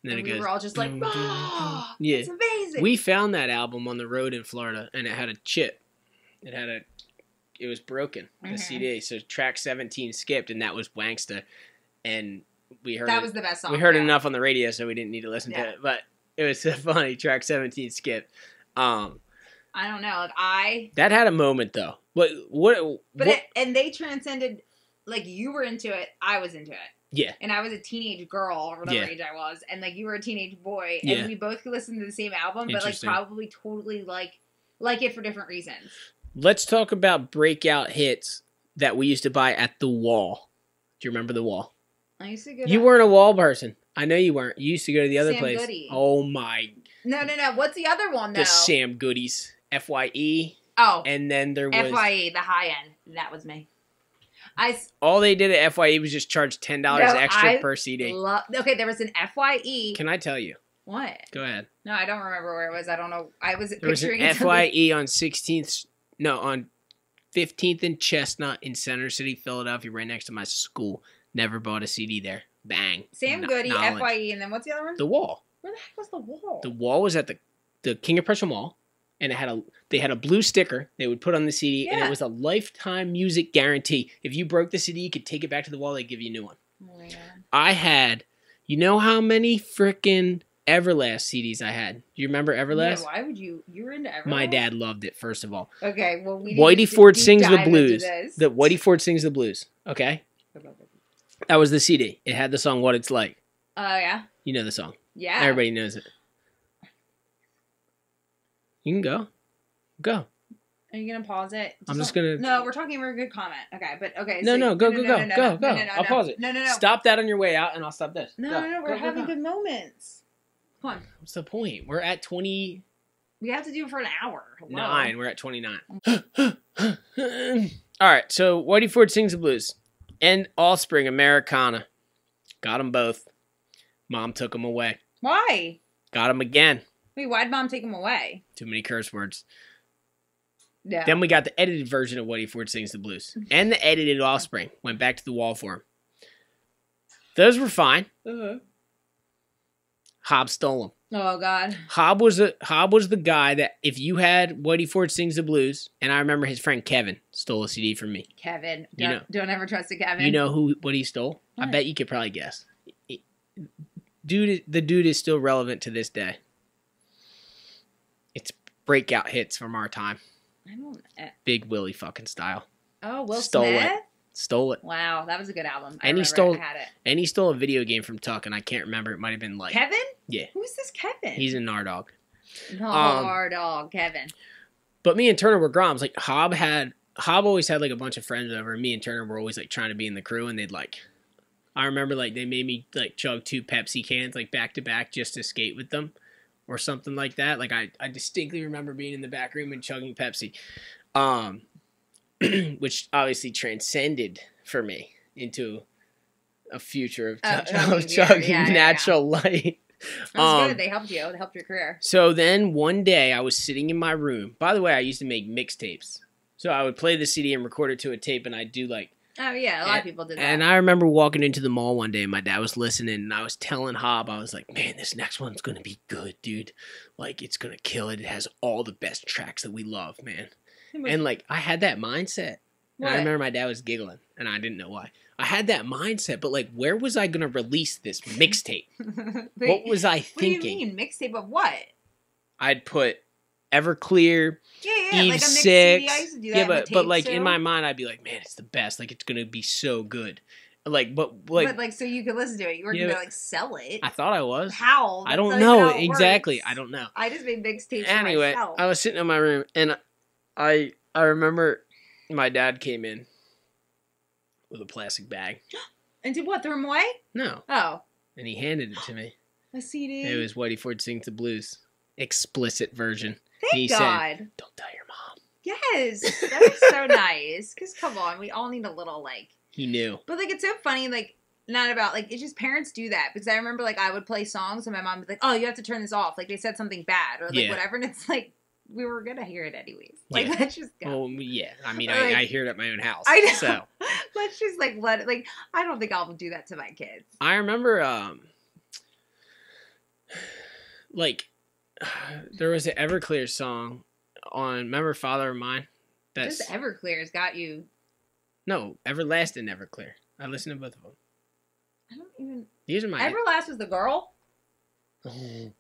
Speaker 1: And then it goes.
Speaker 2: We were all just like, oh,
Speaker 1: yeah.
Speaker 2: it's amazing.
Speaker 1: We found that album on the road in Florida, and it had a chip. It was broken, the CD. So track 17 skipped, and that was Wanksta. And we heard
Speaker 2: that was the best song.
Speaker 1: We heard it enough on the radio, so we didn't need to listen to it. But it was so funny. Track 17 skipped.
Speaker 2: I don't know. Like
Speaker 1: that had a moment though.
Speaker 2: And they transcended. Like you were into it, I was into it.
Speaker 1: Yeah.
Speaker 2: And I was a teenage girl, or whatever age I was, and like you were a teenage boy, and we both could listen to the same album, but like probably totally like it for different reasons.
Speaker 1: Let's talk about breakout hits that we used to buy at the Wall. Do you remember the Wall?
Speaker 2: I used to go.
Speaker 1: You weren't a Wall person. I know you weren't. You used to go to the other
Speaker 2: Sam
Speaker 1: place.
Speaker 2: Goody.
Speaker 1: Oh my.
Speaker 2: No. What's the other one though?
Speaker 1: The Sam Goodies. FYE.
Speaker 2: Oh.
Speaker 1: And then there was
Speaker 2: FYE, the high end. That was me.
Speaker 1: All they did at FYE was just charge $10 extra per CD.
Speaker 2: Okay, there was an FYE.
Speaker 1: Can I tell you?
Speaker 2: What?
Speaker 1: Go ahead.
Speaker 2: No, I don't remember where it was. I don't know. I was
Speaker 1: there
Speaker 2: picturing
Speaker 1: was an FYE on 16th. No, on 15th and Chestnut in Center City, Philadelphia, right next to my school. Never bought a CD there. Bang.
Speaker 2: Sam Goody, FYE, and then what's the other one?
Speaker 1: The Wall.
Speaker 2: Where the heck was the Wall?
Speaker 1: The Wall was at the King of Prussia Mall. And they had a blue sticker they would put on the CD, and it was a lifetime music guarantee. If you broke the CD, you could take it back to the Wall, they'd give you a new one.
Speaker 2: Oh my God.
Speaker 1: I had, you know how many frickin' Everlast CDs I had? Do you remember Everlast?
Speaker 2: Yeah, why would you were into Everlast?
Speaker 1: My dad loved it, first of all.
Speaker 2: Okay, well,
Speaker 1: Whitey Ford Sings the Blues. Whitey Ford Sings the Blues, okay? That was the CD. It had the song What It's Like.
Speaker 2: Oh, yeah?
Speaker 1: You know the song.
Speaker 2: Yeah.
Speaker 1: Everybody knows it. You can go. Go.
Speaker 2: Are you going to pause it?
Speaker 1: I'm just going to...
Speaker 2: No, we're talking about a good comment. Okay, but okay.
Speaker 1: No, go. I'll pause it.
Speaker 2: No.
Speaker 1: Stop that on your way out, and I'll stop this.
Speaker 2: No, we're having good moments. Come on.
Speaker 1: What's the point? We're at 20...
Speaker 2: We have to do it for an hour. Hello.
Speaker 1: 9. We're at 29. All right, so Whitey Ford Sings the Blues. And Offspring, Americana. Got them both. Mom took them away.
Speaker 2: Why?
Speaker 1: Got them again.
Speaker 2: Wait, why'd Mom take them away?
Speaker 1: Too many curse words.
Speaker 2: Yeah.
Speaker 1: Then we got the edited version of Whitey Ford Sings the Blues. And the edited Offspring. Went back to the Wall for him. Those were fine. Hob stole them.
Speaker 2: Oh, God.
Speaker 1: Hob was the guy that if you had Whitey Ford Sings the Blues, and I remember his friend Kevin stole a CD from me.
Speaker 2: Kevin. Don't ever trust a Kevin.
Speaker 1: You know what he stole? What? I bet you could probably guess. The dude is still relevant to this day. It's breakout hits from our time.
Speaker 2: I don't.
Speaker 1: Big Willie fucking style.
Speaker 2: Oh, Will Smith?
Speaker 1: Stole it.
Speaker 2: Wow, that was a good album.
Speaker 1: I had it. And he stole a video game from Tuck, and I can't remember. It might have been like
Speaker 2: Kevin.
Speaker 1: Yeah.
Speaker 2: Who's this Kevin?
Speaker 1: He's a Nardog.
Speaker 2: Nardog, Kevin.
Speaker 1: But me and Turner were groms. Like Hob always had like a bunch of friends over, and me and Turner were always like trying to be in the crew, and they'd like. I remember like they made me like chug 2 Pepsi cans like back to back just to skate with them. Or something like that. Like I distinctly remember being in the back room and chugging Pepsi, which obviously transcended for me into a future of chugging natural light.
Speaker 2: That's good. They helped you. They helped your career.
Speaker 1: So then one day I was sitting in my room. By the way, I used to make mixtapes. So I would play the CD and record it to a tape, and I'd do like.
Speaker 2: Oh, yeah. A lot of people did that.
Speaker 1: And I remember walking into the mall one day, and my dad was listening, and I was telling Hob, I was like, man, this next one's going to be good, dude. Like, it's going to kill it. It has all the best tracks that we love, man. And, like, I had that mindset. And I remember my dad was giggling, and I didn't know why. I had that mindset, but, like, where was I going to release this mixtape? What was I thinking?
Speaker 2: What do you mean, mixtape of what?
Speaker 1: I'd put Everclear,
Speaker 2: Eve
Speaker 1: like a
Speaker 2: CD. I used to do that
Speaker 1: but like in my mind, I'd be like, man, it's the best. Like it's gonna be so good.
Speaker 2: But so you could listen to it. You were
Speaker 1: Yeah,
Speaker 2: gonna sell it.
Speaker 1: I thought I was.
Speaker 2: How?
Speaker 1: I
Speaker 2: That's
Speaker 1: don't
Speaker 2: not
Speaker 1: know
Speaker 2: even how it
Speaker 1: exactly.
Speaker 2: works.
Speaker 1: I don't know.
Speaker 2: I just made mixtapes for
Speaker 1: Anyway,
Speaker 2: myself.
Speaker 1: I was sitting in my room and I remember my dad came in with a plastic bag.
Speaker 2: And did what? Throw them away?
Speaker 1: No.
Speaker 2: Oh.
Speaker 1: And he handed it to me.
Speaker 2: A CD.
Speaker 1: It was Whitey Ford Sings the Blues. Explicit version.
Speaker 2: Thank God.
Speaker 1: Said, don't tell your mom.
Speaker 2: Yes. That was so nice. Because come on, we all need a little
Speaker 1: He knew.
Speaker 2: But it's so funny, not about, it's just parents do that. Because I remember, I would play songs and my mom would be like, oh, you have to turn this off. They said something bad or, whatever. And it's we were going to hear it anyways. Let's just go.
Speaker 1: Well, yeah. I mean, I hear it at my own house.
Speaker 2: I know.
Speaker 1: So.
Speaker 2: Let's just, let it, I don't think I'll do that to my kids.
Speaker 1: I remember, there was an Everclear song on, remember Father of Mine?
Speaker 2: Just Everclear's got you.
Speaker 1: No, Everlasting Everclear. I listened to both of them.
Speaker 2: I don't even.
Speaker 1: These are my.
Speaker 2: Everlast was the girl?
Speaker 1: Oh,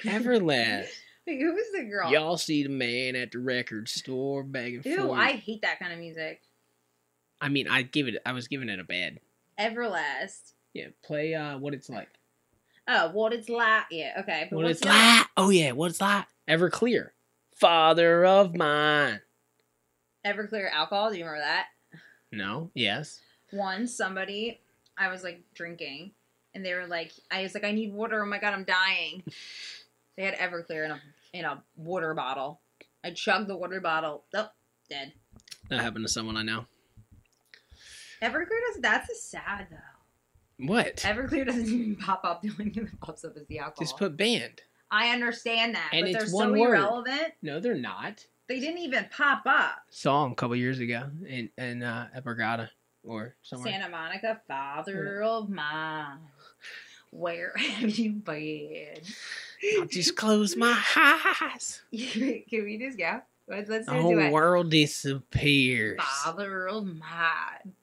Speaker 1: Everlast.
Speaker 2: Wait, who was the girl?
Speaker 1: Y'all see the man at the record store begging for
Speaker 2: Ew,
Speaker 1: you.
Speaker 2: I hate that kind of music.
Speaker 1: I mean, I was giving it a bad.
Speaker 2: Everlast.
Speaker 1: Yeah, play What It's Like.
Speaker 2: Oh, What It's Like. Yeah, okay. But
Speaker 1: what It's Like. Oh, yeah, What It's Like. Everclear. Father of Mine.
Speaker 2: Everclear alcohol. Do you remember that?
Speaker 1: No. Yes.
Speaker 2: Once somebody, I was drinking, and they were I was I need water. Oh my God, I'm dying. They had Everclear in a water bottle. I chugged the water bottle. Oh, dead.
Speaker 1: That happened to someone I know.
Speaker 2: Everclear that's sad though.
Speaker 1: What?
Speaker 2: Everclear doesn't even pop up. The only thing that pops up is the alcohol.
Speaker 1: Just put band.
Speaker 2: I understand that,
Speaker 1: and
Speaker 2: but
Speaker 1: it's
Speaker 2: they're
Speaker 1: one
Speaker 2: so
Speaker 1: word.
Speaker 2: irrelevant.
Speaker 1: No, they're not.
Speaker 2: They didn't even pop up.
Speaker 1: Saw them a couple years ago in Ephrata or somewhere.
Speaker 2: Santa Monica, Father of Mine, where have you been?
Speaker 1: I'll just close my eyes.
Speaker 2: Can we just go? Let's do
Speaker 1: The whole
Speaker 2: it.
Speaker 1: world disappears.
Speaker 2: Father of Mine.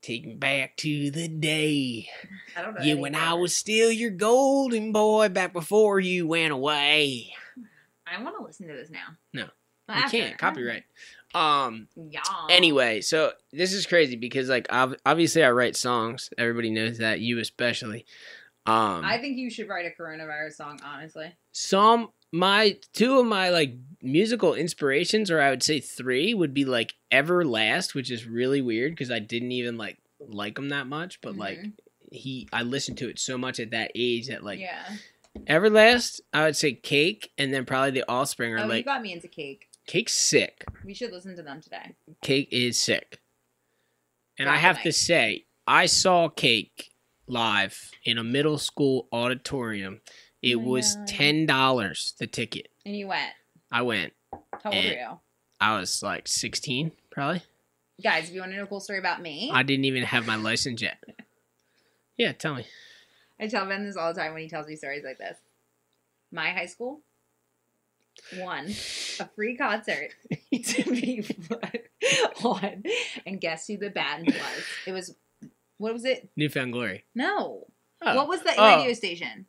Speaker 1: Take me back to the day.
Speaker 2: I don't know.
Speaker 1: Yeah, when I was still your golden boy back before you went away.
Speaker 2: I want to listen to this now.
Speaker 1: No.
Speaker 2: Well,
Speaker 1: You can't. Copyright.
Speaker 2: Yeah.
Speaker 1: Anyway, so this is crazy because obviously I write songs. Everybody knows that, you especially.
Speaker 2: I think you should write a coronavirus song, honestly.
Speaker 1: Two of my musical inspirations, or I would say three, would be Everlast, which is really weird because I didn't even like him that much, but I listened to it so much at that age that
Speaker 2: yeah.
Speaker 1: Everlast, I would say Cake, and then probably the Offspring are
Speaker 2: you got me into Cake.
Speaker 1: Cake's sick.
Speaker 2: We should listen to them today.
Speaker 1: Cake is sick. And
Speaker 2: Definitely.
Speaker 1: I have to say, I saw Cake live in a middle school auditorium. It was $10 the ticket.
Speaker 2: And you went.
Speaker 1: I went.
Speaker 2: How old were you?
Speaker 1: I was 16, probably.
Speaker 2: Guys, if you want to know a cool story about me.
Speaker 1: I didn't even have my license yet. Yeah, tell me.
Speaker 2: I tell Ben this all the time when he tells me stories like this. My high school won a free concert to be put on. And guess who the band was? It was, what was it?
Speaker 1: Newfound Glory.
Speaker 2: No.
Speaker 1: Oh.
Speaker 2: What was the radio station?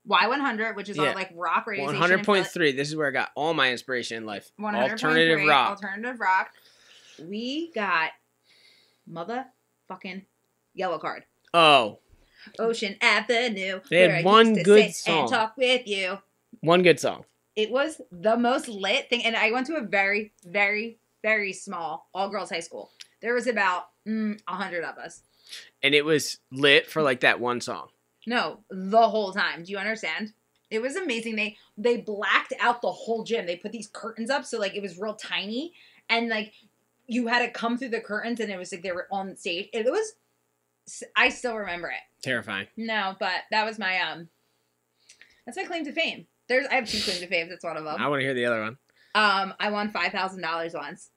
Speaker 2: Y100, which is our rock radio station.
Speaker 1: 100.3. This is where I got all my inspiration in life.
Speaker 2: 100.3.
Speaker 1: Alternative rock.
Speaker 2: Alternative rock. We got motherfucking Yellow Card.
Speaker 1: Oh.
Speaker 2: Ocean Avenue.
Speaker 1: They had one good song.
Speaker 2: And talk with you.
Speaker 1: One good song.
Speaker 2: It was the most lit thing. And I went to a very, very, very small all-girls high school. There was about 100 of us.
Speaker 1: And it was lit for that one song.
Speaker 2: No, the whole time. Do you understand? It was amazing. They blacked out the whole gym. They put these curtains up so it was real tiny. And you had to come through the curtains and it was they were on stage. It was, I still remember it.
Speaker 1: Terrifying.
Speaker 2: No, but that was my, that's my claim to fame. I have 2 claims to fame. That's one of them.
Speaker 1: I want to hear the other one.
Speaker 2: I won $5,000 once.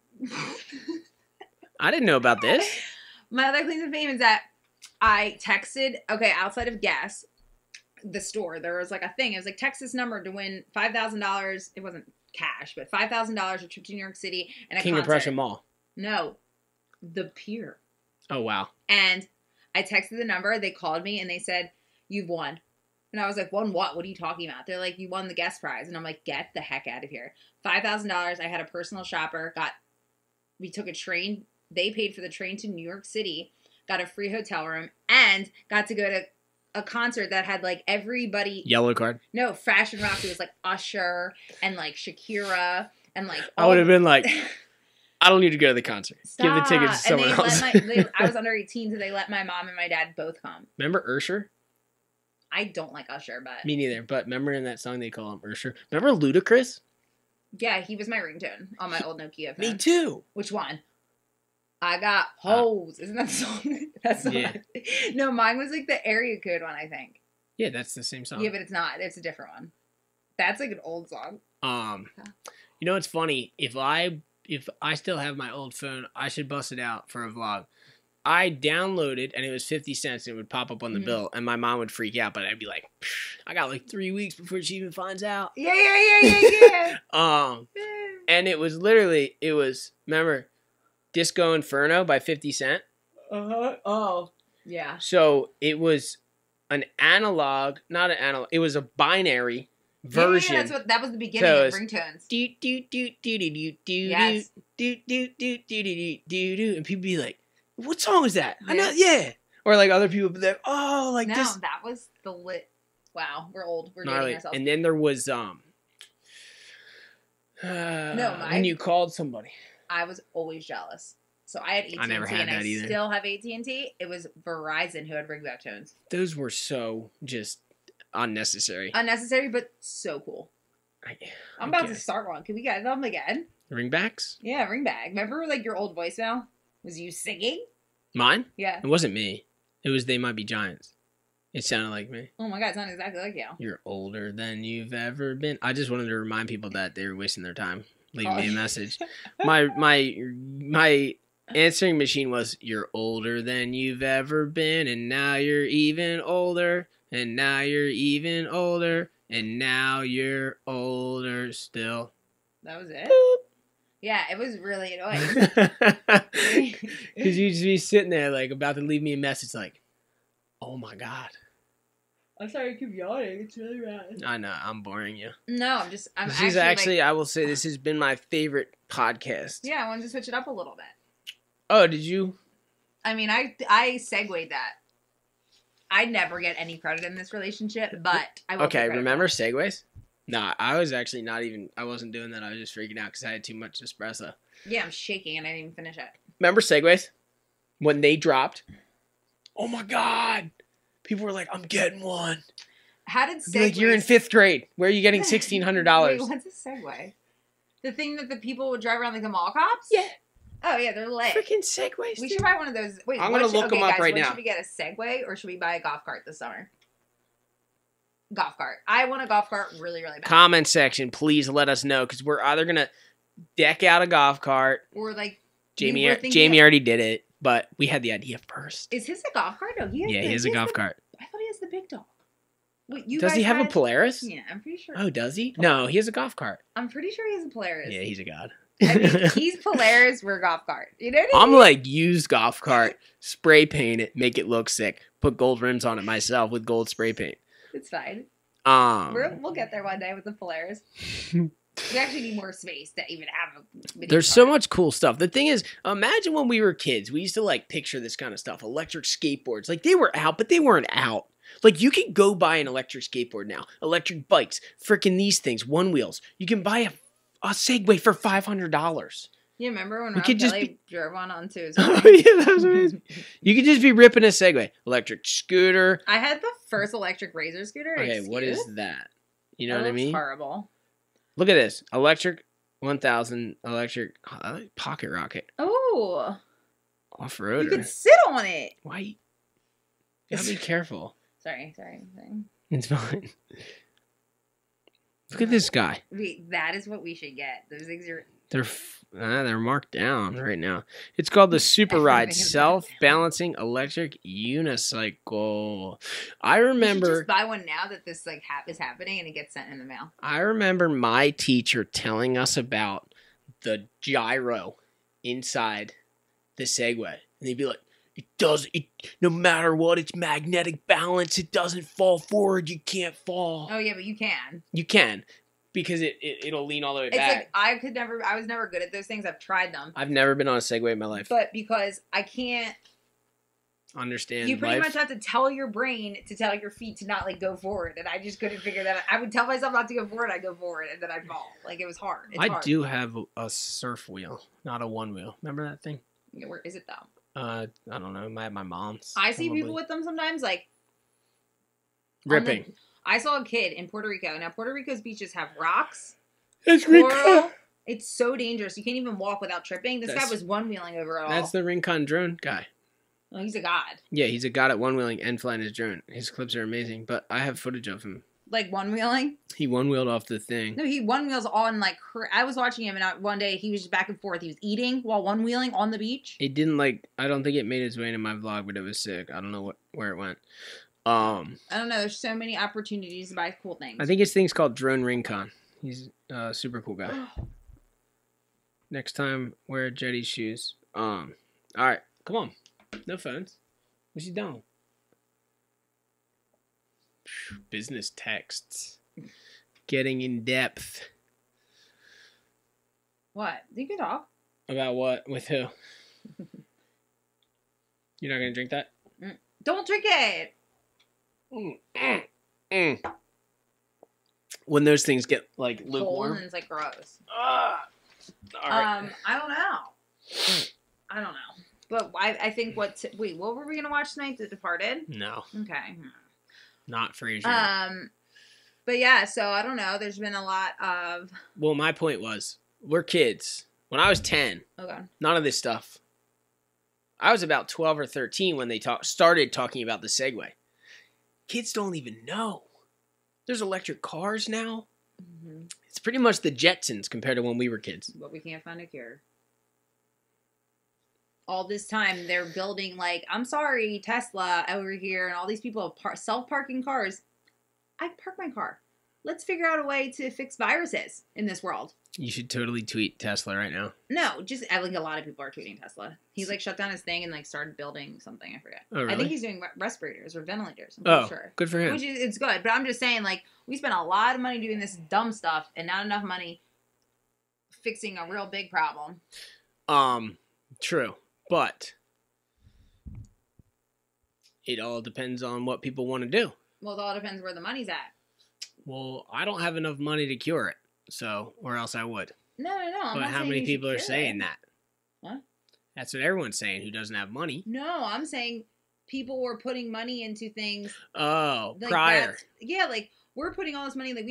Speaker 1: I didn't know about this.
Speaker 2: My other claim to fame is that I texted, outside of Guess, the store, there was a thing. It was text this number to win $5,000. It wasn't cash, but $5,000 a trip to New York City and a
Speaker 1: King
Speaker 2: concert.
Speaker 1: of Prussia Mall.
Speaker 2: No, the Pier.
Speaker 1: Oh, wow.
Speaker 2: And I texted the number. They called me and they said, you've won. And I was like, won what? What are you talking about? They're like, you won the guest prize. And I'm like, get the heck out of here. $5,000. I had a personal shopper. We took a train. They paid for the train to New York City. got a free hotel room, and got to go to a concert that had like everybody.
Speaker 1: Yellow card.
Speaker 2: No, Fashion Rock. It was like Usher and like Shakira and like.
Speaker 1: I would have been like, I don't need to go to the concert. Give the tickets to someone else.
Speaker 2: I was under 18, so they let my mom and my dad both come.
Speaker 1: Remember Usher?
Speaker 2: I don't like Usher, but...
Speaker 1: Me neither, but remember in that song they call him Usher? Remember Ludacris?
Speaker 2: Yeah, he was my ringtone on my old Nokia phone.
Speaker 1: Me too.
Speaker 2: Which one? I got hoes. Isn't that the song? That's the
Speaker 1: yeah.
Speaker 2: No, mine was like the area code one, I think.
Speaker 1: Yeah, that's the same song.
Speaker 2: Yeah, but it's not. It's a different one. That's like an old song.
Speaker 1: You know what's funny? If I still have my old phone, I should bust it out for a vlog. I downloaded, and it was 50 cents, and it would pop up on the bill, and my mom would freak out, but I'd be like, I got like 3 weeks before she even finds out.
Speaker 2: Yeah.
Speaker 1: And it was literally, remember, Disco Inferno by 50 Cent?
Speaker 2: Oh. Yeah.
Speaker 1: So it was not an analog, it was a binary version.
Speaker 2: Yeah, that was the beginning of ringtones.
Speaker 1: Yes. And people be like, what song was that? Yeah. I know, yeah. Or like other people be like, oh, like this.
Speaker 2: No, that was the lit. Wow, we're old. We're
Speaker 1: gnarly.
Speaker 2: dating ourselves.
Speaker 1: And then there was when you called somebody.
Speaker 2: I was always jealous. So I had AT&T,
Speaker 1: I never had that either.
Speaker 2: Still have AT&T. It was Verizon who had ringback tones.
Speaker 1: Those were so just unnecessary.
Speaker 2: Unnecessary, but so cool. I'm about to start one. Can we get them again?
Speaker 1: Ringbacks?
Speaker 2: Yeah, ringback. Remember like your old voicemail? Was you singing?
Speaker 1: Mine?
Speaker 2: Yeah.
Speaker 1: It wasn't me. It was They Might Be Giants. It sounded like me.
Speaker 2: Oh my god, it sounded exactly like you.
Speaker 1: You're older than you've ever been. I just wanted to remind people that they were wasting their time leaving me a message. My answering machine was, you're older than you've ever been, and now you're even older, and now you're even older, and now you're older still.
Speaker 2: That was it?
Speaker 1: Boop.
Speaker 2: Yeah, it was really annoying.
Speaker 1: Because you'd just be sitting there, like, about to leave me a message, like, oh my god.
Speaker 2: I'm sorry I keep yawning. It's really bad.
Speaker 1: I know, I'm boring you.
Speaker 2: No,
Speaker 1: this is actually, I will say, this has been my favorite podcast.
Speaker 2: Yeah, I wanted to switch it up a little bit.
Speaker 1: Oh, did you?
Speaker 2: I mean, I segued that. I never get any credit in this relationship, but I will.
Speaker 1: Okay, remember segues? Nah, I was actually I wasn't doing that. I was just freaking out because I had too much espresso.
Speaker 2: Yeah, I'm shaking and I didn't even finish it.
Speaker 1: Remember segues? When they dropped? Oh my god! People were like, I'm getting one.
Speaker 2: How did segues...
Speaker 1: Like, you're in 5th grade. Where are you getting $1,600?
Speaker 2: Wait, what's a segue? The thing that the people would drive around like the mall cops?
Speaker 1: Yeah.
Speaker 2: Oh, yeah, they're lit.
Speaker 1: Freaking segues,
Speaker 2: We should buy one of those. Wait,
Speaker 1: I'm going to look them up right now.
Speaker 2: Should we get a Segway or should we buy a golf cart this summer? Golf cart. I want a golf cart really, really bad.
Speaker 1: Comment section, please let us know, because we're either going to deck out a golf cart.
Speaker 2: Or like...
Speaker 1: Jamie already did it, but we had the idea first.
Speaker 2: Is his a golf cart? No,
Speaker 1: he has a golf cart.
Speaker 2: I thought he has the big dog. Wait,
Speaker 1: does he have a Polaris?
Speaker 2: Yeah, I'm pretty sure.
Speaker 1: Oh, does he? No, he has a golf cart.
Speaker 2: I'm pretty sure he has a Polaris.
Speaker 1: Yeah, he's a god.
Speaker 2: I mean, he's Polaris, we're golf cart. You know what I mean?
Speaker 1: I'm like, used golf cart, spray paint it, make it look sick, put gold rims on it myself with gold spray paint.
Speaker 2: It's fine. We'll get there one day with the Polaris. We actually need more space to even have a
Speaker 1: There's so much cool stuff. The thing is, imagine when we were kids, we used to like picture this kind of stuff. Electric skateboards. Like, they were out, but they weren't out. Like, you can go buy an electric skateboard now. Electric bikes. Freaking these things. One wheels. You can buy a Segway for $500.
Speaker 2: You remember when Rob Kelly drove one onto his
Speaker 1: Oh, yeah, that was amazing. You could just be ripping a Segway. Electric scooter.
Speaker 2: I had the first electric razor scooter.
Speaker 1: Okay, what is that? You know what I mean?
Speaker 2: Horrible. Look
Speaker 1: at this. Electric 1000 electric pocket rocket.
Speaker 2: Oh.
Speaker 1: Off-roader.
Speaker 2: You can sit on it.
Speaker 1: Why? You gotta be careful.
Speaker 2: Sorry.
Speaker 1: It's fine. Look at this guy.
Speaker 2: Wait, that is what we should get. Those things are...
Speaker 1: They're marked down right now. It's called the Super Ride Self-Balancing Electric Unicycle. I remember...
Speaker 2: You should just buy one now that this is happening and it gets sent in the mail.
Speaker 1: I remember my teacher telling us about the gyro inside the Segway. And they'd be like, no matter what, it's magnetic balance. It doesn't fall forward. You can't fall.
Speaker 2: Oh, yeah, but you can.
Speaker 1: You can. Because it'll lean all the way back.
Speaker 2: It's like, I was never good at those things. I've tried them.
Speaker 1: I've never been on a Segway in my life.
Speaker 2: But because I can't,
Speaker 1: understand
Speaker 2: You pretty
Speaker 1: life.
Speaker 2: much have to tell your brain to tell your feet to not, like, go forward. And I just couldn't figure that out. I would tell myself not to go forward, I'd go forward, and then I'd fall. Like, it was hard. It's
Speaker 1: I
Speaker 2: hard.
Speaker 1: do have a surf wheel, not a one wheel. Remember that thing?
Speaker 2: Yeah, where is it, though?
Speaker 1: I don't know. I have my mom's.
Speaker 2: I see
Speaker 1: probably.
Speaker 2: people with them sometimes, like...
Speaker 1: Ripping.
Speaker 2: I saw a kid in Puerto Rico. Now, Puerto Rico's beaches have rocks.
Speaker 1: It's
Speaker 2: Coral. It's so dangerous. You can't even walk without tripping. This guy was one-wheeling over it all.
Speaker 1: That's the Rincon drone guy.
Speaker 2: Oh, he's a god.
Speaker 1: Yeah, he's a god at one-wheeling and flying his drone. His clips are amazing, but I have footage of him.
Speaker 2: Like one-wheeling?
Speaker 1: He one-wheeled off the thing.
Speaker 2: No, he one-wheels on, like... I was watching him, and one day he was just back and forth. He was eating while one-wheeling on the beach.
Speaker 1: It didn't, like... I don't think it made its way into my vlog, but it was sick. I don't know where it went.
Speaker 2: I don't know. There's so many opportunities to buy cool things.
Speaker 1: I think his thing's called Drone Rincon. He's a super cool guy. Next time, wear Jetty's shoes. All right, come on. No phones. What's he doing? Business texts. Getting in depth.
Speaker 2: What? You can talk.
Speaker 1: About what? With who? You're not gonna drink that?
Speaker 2: Don't drink it.
Speaker 1: When those things get like
Speaker 2: Cold
Speaker 1: lukewarm.
Speaker 2: and it's like gross.
Speaker 1: All right.
Speaker 2: I don't know. But I think wait, what were we gonna watch tonight? The Departed?
Speaker 1: No,
Speaker 2: Okay.
Speaker 1: not Frasier.
Speaker 2: But yeah, so I don't know. There's been a lot of...
Speaker 1: Well, my point was, we're kids. When I was 10,
Speaker 2: Okay.
Speaker 1: none of this stuff. I was about 12 or 13 when they started talking about the Segway. Kids don't even know. There's electric cars now.
Speaker 2: Mm-hmm.
Speaker 1: It's pretty much the Jetsons compared to when we were kids.
Speaker 2: But we can't find a cure. All this time, they're building, like, I'm sorry, Tesla over here, and all these people have self-parking cars. I park my car. Let's figure out a way to fix viruses in this world.
Speaker 1: You should totally tweet Tesla right now.
Speaker 2: No, just, I think a lot of people are tweeting Tesla. He's, like, shut down his thing and, like, started building something. I forget.
Speaker 1: Oh, really?
Speaker 2: I think he's doing respirators or ventilators. I'm pretty sure.
Speaker 1: Good for him.
Speaker 2: Which is, it's good. But I'm just saying, like, we spent a lot of money doing this dumb stuff and not enough money fixing a real big problem.
Speaker 1: True. But it all depends on what people want to do.
Speaker 2: Well, it all depends where the money's at.
Speaker 1: Well, I don't have enough money to cure it, so, or else I would.
Speaker 2: No.
Speaker 1: But how many people are saying that?
Speaker 2: What?
Speaker 1: That's what everyone's saying who doesn't have money.
Speaker 2: No, I'm saying people were putting money into things.
Speaker 1: Oh,
Speaker 2: Like
Speaker 1: prior.
Speaker 2: Yeah, like, we're putting all this money. Like,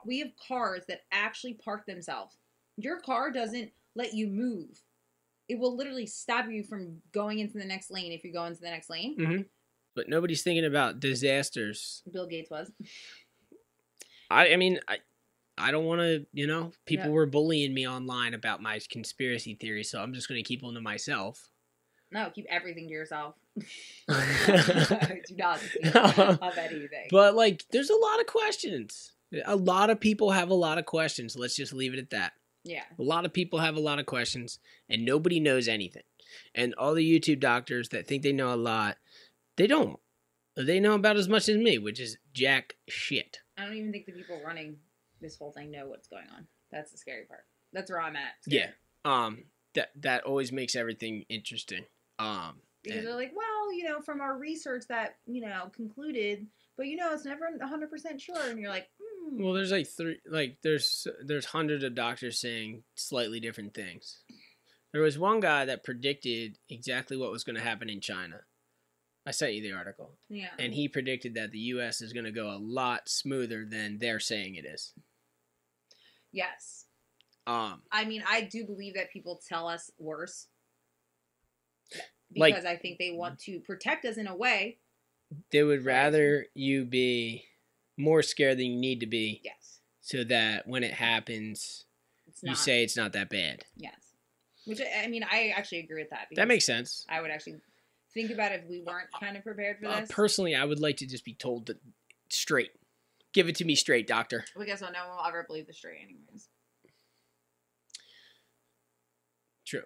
Speaker 2: we have cars that actually park themselves. Your car doesn't let you move. It will literally stop you from going into the next lane if you go into the next lane.
Speaker 1: Mm-hmm. But nobody's thinking about disasters.
Speaker 2: Bill Gates was.
Speaker 1: I mean, I don't want to, people were bullying me online about my conspiracy theory, so I'm just going to keep them to myself.
Speaker 2: No, keep everything to yourself. Do not speak of anything.
Speaker 1: But, like, there's a lot of questions. A lot of people have a lot of questions. Let's just leave it at that.
Speaker 2: Yeah.
Speaker 1: A lot of people have a lot of questions, and nobody knows anything. And all the YouTube doctors that think they know a lot, they don't. They know about as much as me, which is jack shit.
Speaker 2: I don't even think the people running this whole thing know what's going on. That's the scary part. That's where I'm at. Scary.
Speaker 1: Yeah. That always makes everything interesting.
Speaker 2: Because they're like, well, from our research that, concluded, but it's never 100% sure. And you're like,
Speaker 1: Well, there's there's hundreds of doctors saying slightly different things. There was one guy that predicted exactly what was going to happen in China. I sent you the article.
Speaker 2: Yeah.
Speaker 1: And he predicted that the U.S. is going to go a lot smoother than they're saying it is.
Speaker 2: Yes.
Speaker 1: I
Speaker 2: mean, I do believe that people tell us worse. Because I think they want to protect us in a way.
Speaker 1: They would rather you be more scared than you need to be.
Speaker 2: Yes.
Speaker 1: So that when it happens, you say it's not that bad.
Speaker 2: Yes. Which, I mean, I actually agree with that.
Speaker 1: That makes sense.
Speaker 2: I would actually think about it if we weren't kind of prepared for this.
Speaker 1: Personally, I would like to just be told that straight. Give it to me straight, doctor.
Speaker 2: Well, guess what? No one will ever believe the straight anyways.
Speaker 1: True.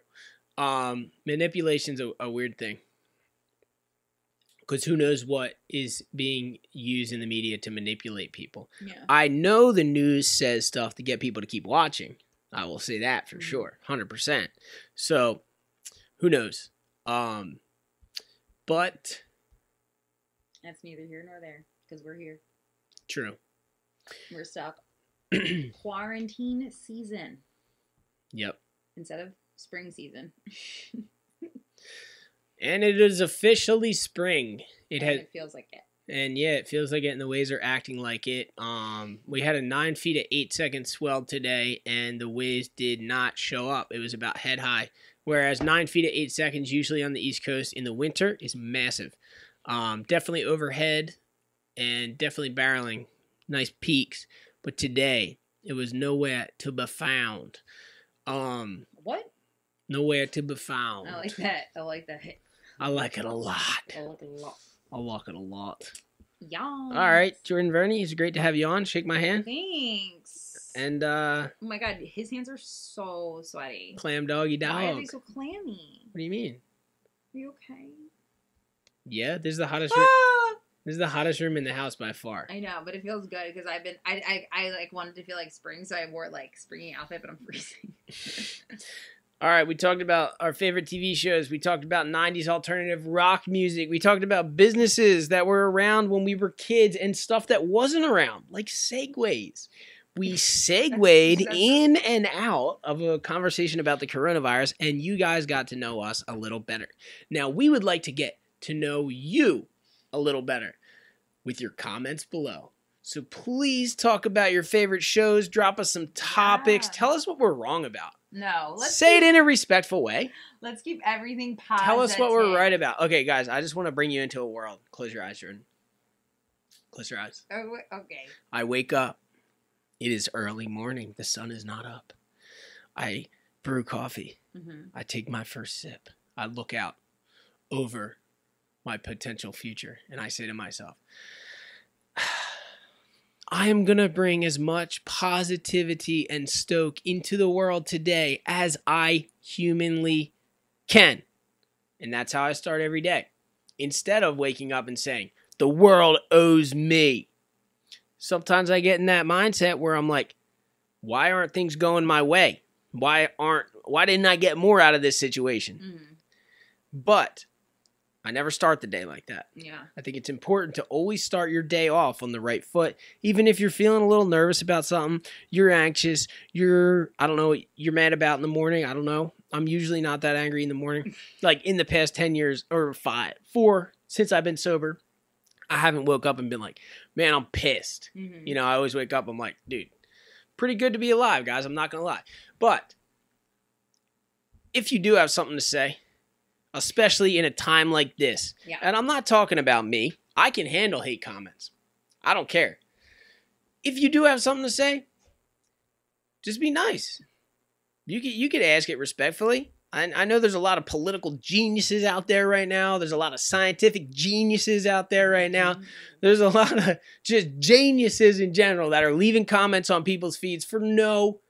Speaker 1: Manipulation's a weird thing. Because who knows what is being used in the media to manipulate people.
Speaker 2: Yeah.
Speaker 1: I know the news says stuff to get people to keep watching. I will say that for sure. 100%. So, who knows? But But
Speaker 2: that's neither here nor there because we're here.
Speaker 1: True.
Speaker 2: We're stuck. Quarantine season.
Speaker 1: Yep.
Speaker 2: Instead of spring season.
Speaker 1: And it is officially spring.
Speaker 2: It feels like it.
Speaker 1: And yeah, it feels like it, and the waves are acting like it. We had a 9 feet at 8 second swell today, and the waves did not show up. It was about head high. Whereas 9 feet at 8 seconds, usually on the East Coast in the winter, is massive. Definitely overhead and definitely barreling. Nice peaks. But today, it was nowhere to be found.
Speaker 2: What?
Speaker 1: Nowhere to be found.
Speaker 2: I like that. I like that.
Speaker 1: I like it a lot.
Speaker 2: I like it a lot.
Speaker 1: I like it a lot.
Speaker 2: Yeah.
Speaker 1: All right, Jordan Verney, it's great to have you on. Shake my hand.
Speaker 2: Thanks.
Speaker 1: And
Speaker 2: oh my god, his hands are so sweaty.
Speaker 1: Clam doggy dog.
Speaker 2: Why are they so clammy?
Speaker 1: What do you mean?
Speaker 2: Are you okay?
Speaker 1: Yeah, this is the hottest room. This is the hottest room in the house by far.
Speaker 2: I know, but it feels good because I like wanted to feel like spring, so I wore like springy outfit, but I'm freezing.
Speaker 1: All right, we talked about our favorite TV shows. We talked about 90s alternative rock music. We talked about businesses that were around when we were kids and stuff that wasn't around, like segues. We segued in and out of a conversation about the coronavirus, and you guys got to know us a little better. Now, we would like to get to know you a little better with your comments below. So please talk about your favorite shows. Drop us some topics.
Speaker 2: Yeah.
Speaker 1: Tell us what we're wrong about.
Speaker 2: No.
Speaker 1: Say it in a respectful way.
Speaker 2: Let's keep everything positive.
Speaker 1: Tell us what we're right about. Okay, guys, I just want to bring you into a world. Close your eyes, Jordan. Close your eyes.
Speaker 2: Oh, okay.
Speaker 1: I wake up. It is early morning. The sun is not up. I brew coffee.
Speaker 2: Mm-hmm.
Speaker 1: I take my first sip. I look out over my potential future, and I say to myself, I am going to bring as much positivity and stoke into the world today as I humanly can. And that's how I start every day. Instead of waking up and saying, the world owes me. Sometimes I get in that mindset where I'm like, why aren't things going my way? Why didn't I get more out of this situation?
Speaker 2: Mm-hmm.
Speaker 1: But I never start the day like that.
Speaker 2: Yeah.
Speaker 1: I think it's important to always start your day off on the right foot. Even if you're feeling a little nervous about something, you're anxious, you're mad about in the morning. I don't know. I'm usually not that angry in the morning. Like in the past 10 years or 4 since I've been sober, I haven't woke up and been like, man, I'm pissed.
Speaker 2: Mm-hmm.
Speaker 1: You know, I always wake up, I'm like, dude, pretty good to be alive, guys. I'm not going to lie. But if you do have something to say, especially in a time like this.
Speaker 2: Yeah.
Speaker 1: And I'm not talking about me. I can handle hate comments. I don't care. If you do have something to say, just be nice. You could ask it respectfully. I know there's a lot of political geniuses out there right now. There's a lot of scientific geniuses out there right now. There's a lot of just geniuses in general that are leaving comments on people's feeds for no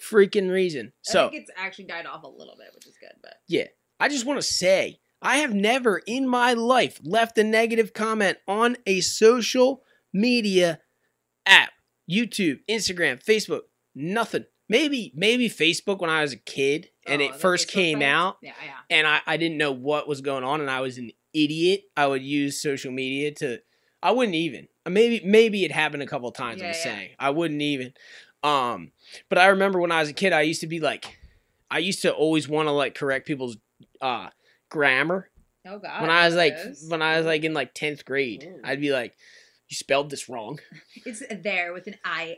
Speaker 1: freaking reason. So
Speaker 2: I think it's actually died off a little bit, which is good, but
Speaker 1: yeah. I just want to say, I have never in my life left a negative comment on a social media app. YouTube, Instagram, Facebook, nothing. Maybe Facebook when I was a kid and it first came out.
Speaker 2: Yeah.
Speaker 1: And I didn't know what was going on and I was an idiot. I would use social media I wouldn't even. Maybe it happened a couple of times, saying. I wouldn't even. But I remember when I was a kid, I used to always want to like correct people's grammar.
Speaker 2: Oh God.
Speaker 1: When I was like in like 10th grade, ooh. I'd be like, you spelled this wrong.
Speaker 2: It's there with an I.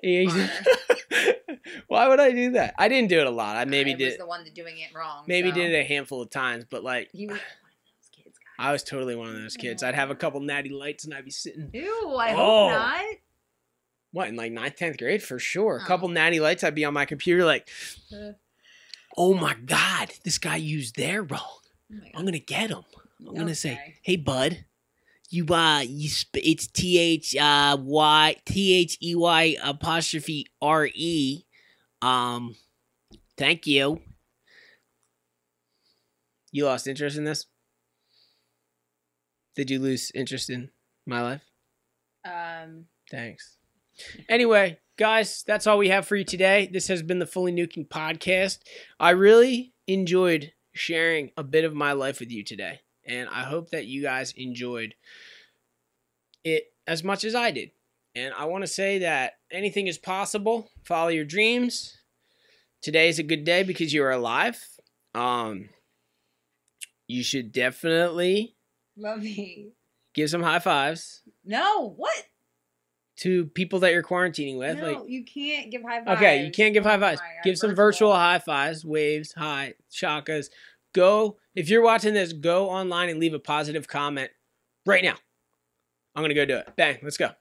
Speaker 1: Why would I do that? I didn't do it a lot. I
Speaker 2: was the one doing it wrong.
Speaker 1: Maybe did it a handful of times, but like
Speaker 2: he was one of those kids, guys.
Speaker 1: I was totally one of those kids. I'd have a couple natty lights and I'd be sitting.
Speaker 2: Ew, I hope not.
Speaker 1: What, in like 9th, 10th grade? For sure. A couple natty lights, I'd be on my computer like, oh my God, this guy used their wrong. Oh I'm going to get him. I'm going to say, hey, bud, it's THEY apostrophe RE. Thank you. You lost interest in this? Did you lose interest in my life? Thanks. Anyway, guys, that's all we have for you today. This has been the Fully Nuking Podcast. I really enjoyed sharing a bit of my life with you today. and I hope that you guys enjoyed it as much as I did. And I want to say that anything is possible. Follow your dreams. Today is a good day because you're alive. You should definitely
Speaker 2: Love me.
Speaker 1: give some high fives
Speaker 2: No, what?
Speaker 1: to people that you're quarantining with.
Speaker 2: No, you can't give high fives.
Speaker 1: Okay, you can't give high fives.
Speaker 2: Oh my God,
Speaker 1: Give some virtual high fives, waves, hi, shakas. Go, if you're watching this, go online and leave a positive comment right now. I'm going to go do it. Bang, let's go.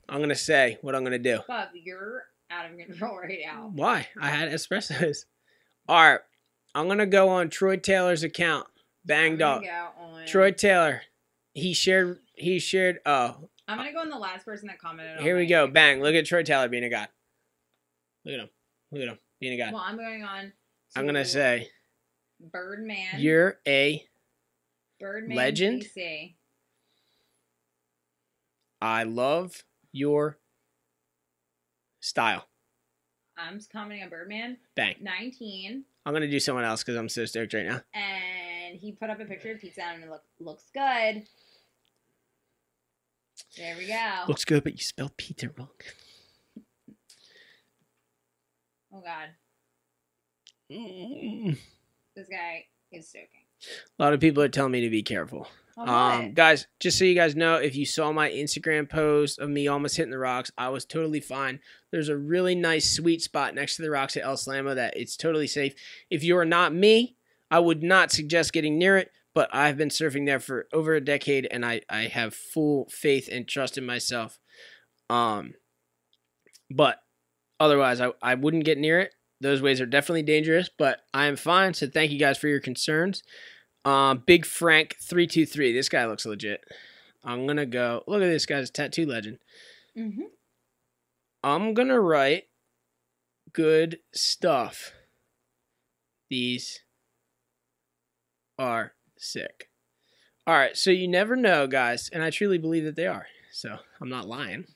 Speaker 1: I'm going to say what I'm going to do.
Speaker 2: Bob, you're out of control right now.
Speaker 1: Why? I had espressos. All right, I'm going to go on Troy Taylor's account. Bang, dog. Troy Taylor. He shared,
Speaker 2: I'm going to go on the last person that commented on
Speaker 1: here we go. Bang. Look at Troy Taylor being a god. Look at him. Look at him being a god.
Speaker 2: Well, I'm going on.
Speaker 1: I'm going to say,
Speaker 2: Birdman.
Speaker 1: you're a
Speaker 2: Birdman
Speaker 1: legend.
Speaker 2: PC.
Speaker 1: I love your style.
Speaker 2: I'm commenting on Birdman.
Speaker 1: Bang.
Speaker 2: 19.
Speaker 1: I'm going to do someone else because I'm so stoked right now.
Speaker 2: And he put up a picture of pizza and it looks good. There we go.
Speaker 1: Looks good, but you spelled pizza wrong.
Speaker 2: Oh, God.
Speaker 1: Mm.
Speaker 2: This guy is stoking.
Speaker 1: A lot of people are telling me to be careful. Guys, just so you guys know, if you saw my Instagram post of me almost hitting the rocks, I was totally fine. There's a really nice sweet spot next to the rocks at El Slamo that it's totally safe. If you are not me, I would not suggest getting near it, but I've been surfing there for over a decade, and I have full faith and trust in myself. But otherwise, I wouldn't get near it. Those waves are definitely dangerous, but I am fine, so thank you guys for your concerns. Big Frank 323. This guy looks legit. I'm gonna go. Look at this guy's tattoo legend.
Speaker 2: Mm-hmm.
Speaker 1: I'm gonna write good stuff. These are sick. All right, so you never know, guys, and I truly believe that they are. So I'm not lying.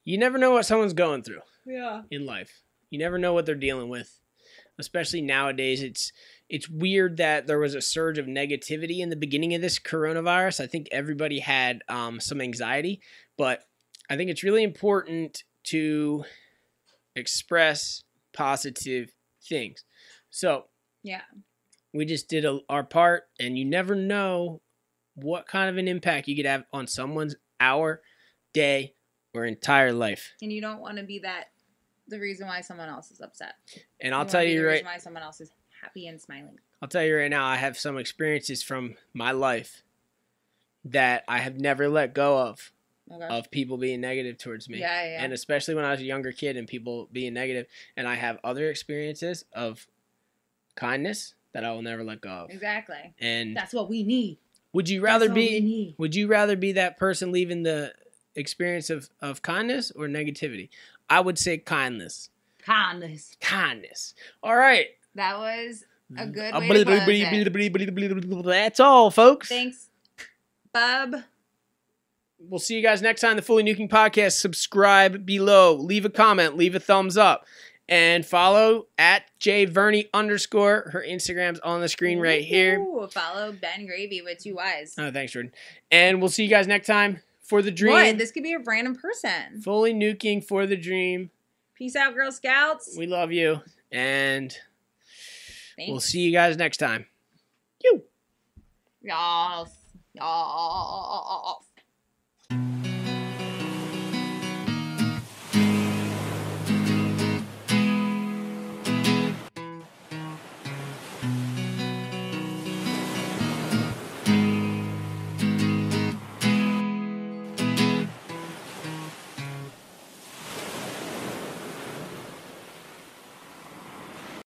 Speaker 1: You never know what someone's going through.
Speaker 2: Yeah.
Speaker 1: In life, you never know what they're dealing with. Especially nowadays, it's weird that there was a surge of negativity in the beginning of this coronavirus. I think everybody had some anxiety, but I think it's really important to express positive things. So
Speaker 2: yeah,
Speaker 1: we just did our part, and you never know what kind of an impact you could have on someone's hour, day, or entire life.
Speaker 2: And you don't want to be the reason why someone else is upset.
Speaker 1: And I'll tell you
Speaker 2: the
Speaker 1: right,
Speaker 2: reason why someone else is happy and smiling.
Speaker 1: I'll tell you right now, I have some experiences from my life that I have never let go of.
Speaker 2: Okay.
Speaker 1: Of people being negative towards me.
Speaker 2: Yeah.
Speaker 1: And especially when I was a younger kid and people being negative. And I have other experiences of kindness that I will never let go of.
Speaker 2: Exactly.
Speaker 1: And
Speaker 2: that's what we need.
Speaker 1: Would you rather be that person leaving the experience of kindness or negativity? I would say kindness. Kindness. All right.
Speaker 2: That was a good way to close it.
Speaker 1: That's all, folks.
Speaker 2: Thanks, bub.
Speaker 1: We'll see you guys next time. The Fully Nuking Podcast. Subscribe below. Leave a comment. Leave a thumbs up. And follow at @JVerney_. Her Instagram's on the screen right here.
Speaker 2: Follow Ben Gravy with 2 Y's.
Speaker 1: Oh, thanks, Jordan. And we'll see you guys next time for the dream.
Speaker 2: What? This could be a random person.
Speaker 1: Fully Nuking for the dream.
Speaker 2: Peace out, Girl Scouts.
Speaker 1: We love you. And
Speaker 2: thanks.
Speaker 1: We'll see you guys next time. You.
Speaker 2: Yes. Yes.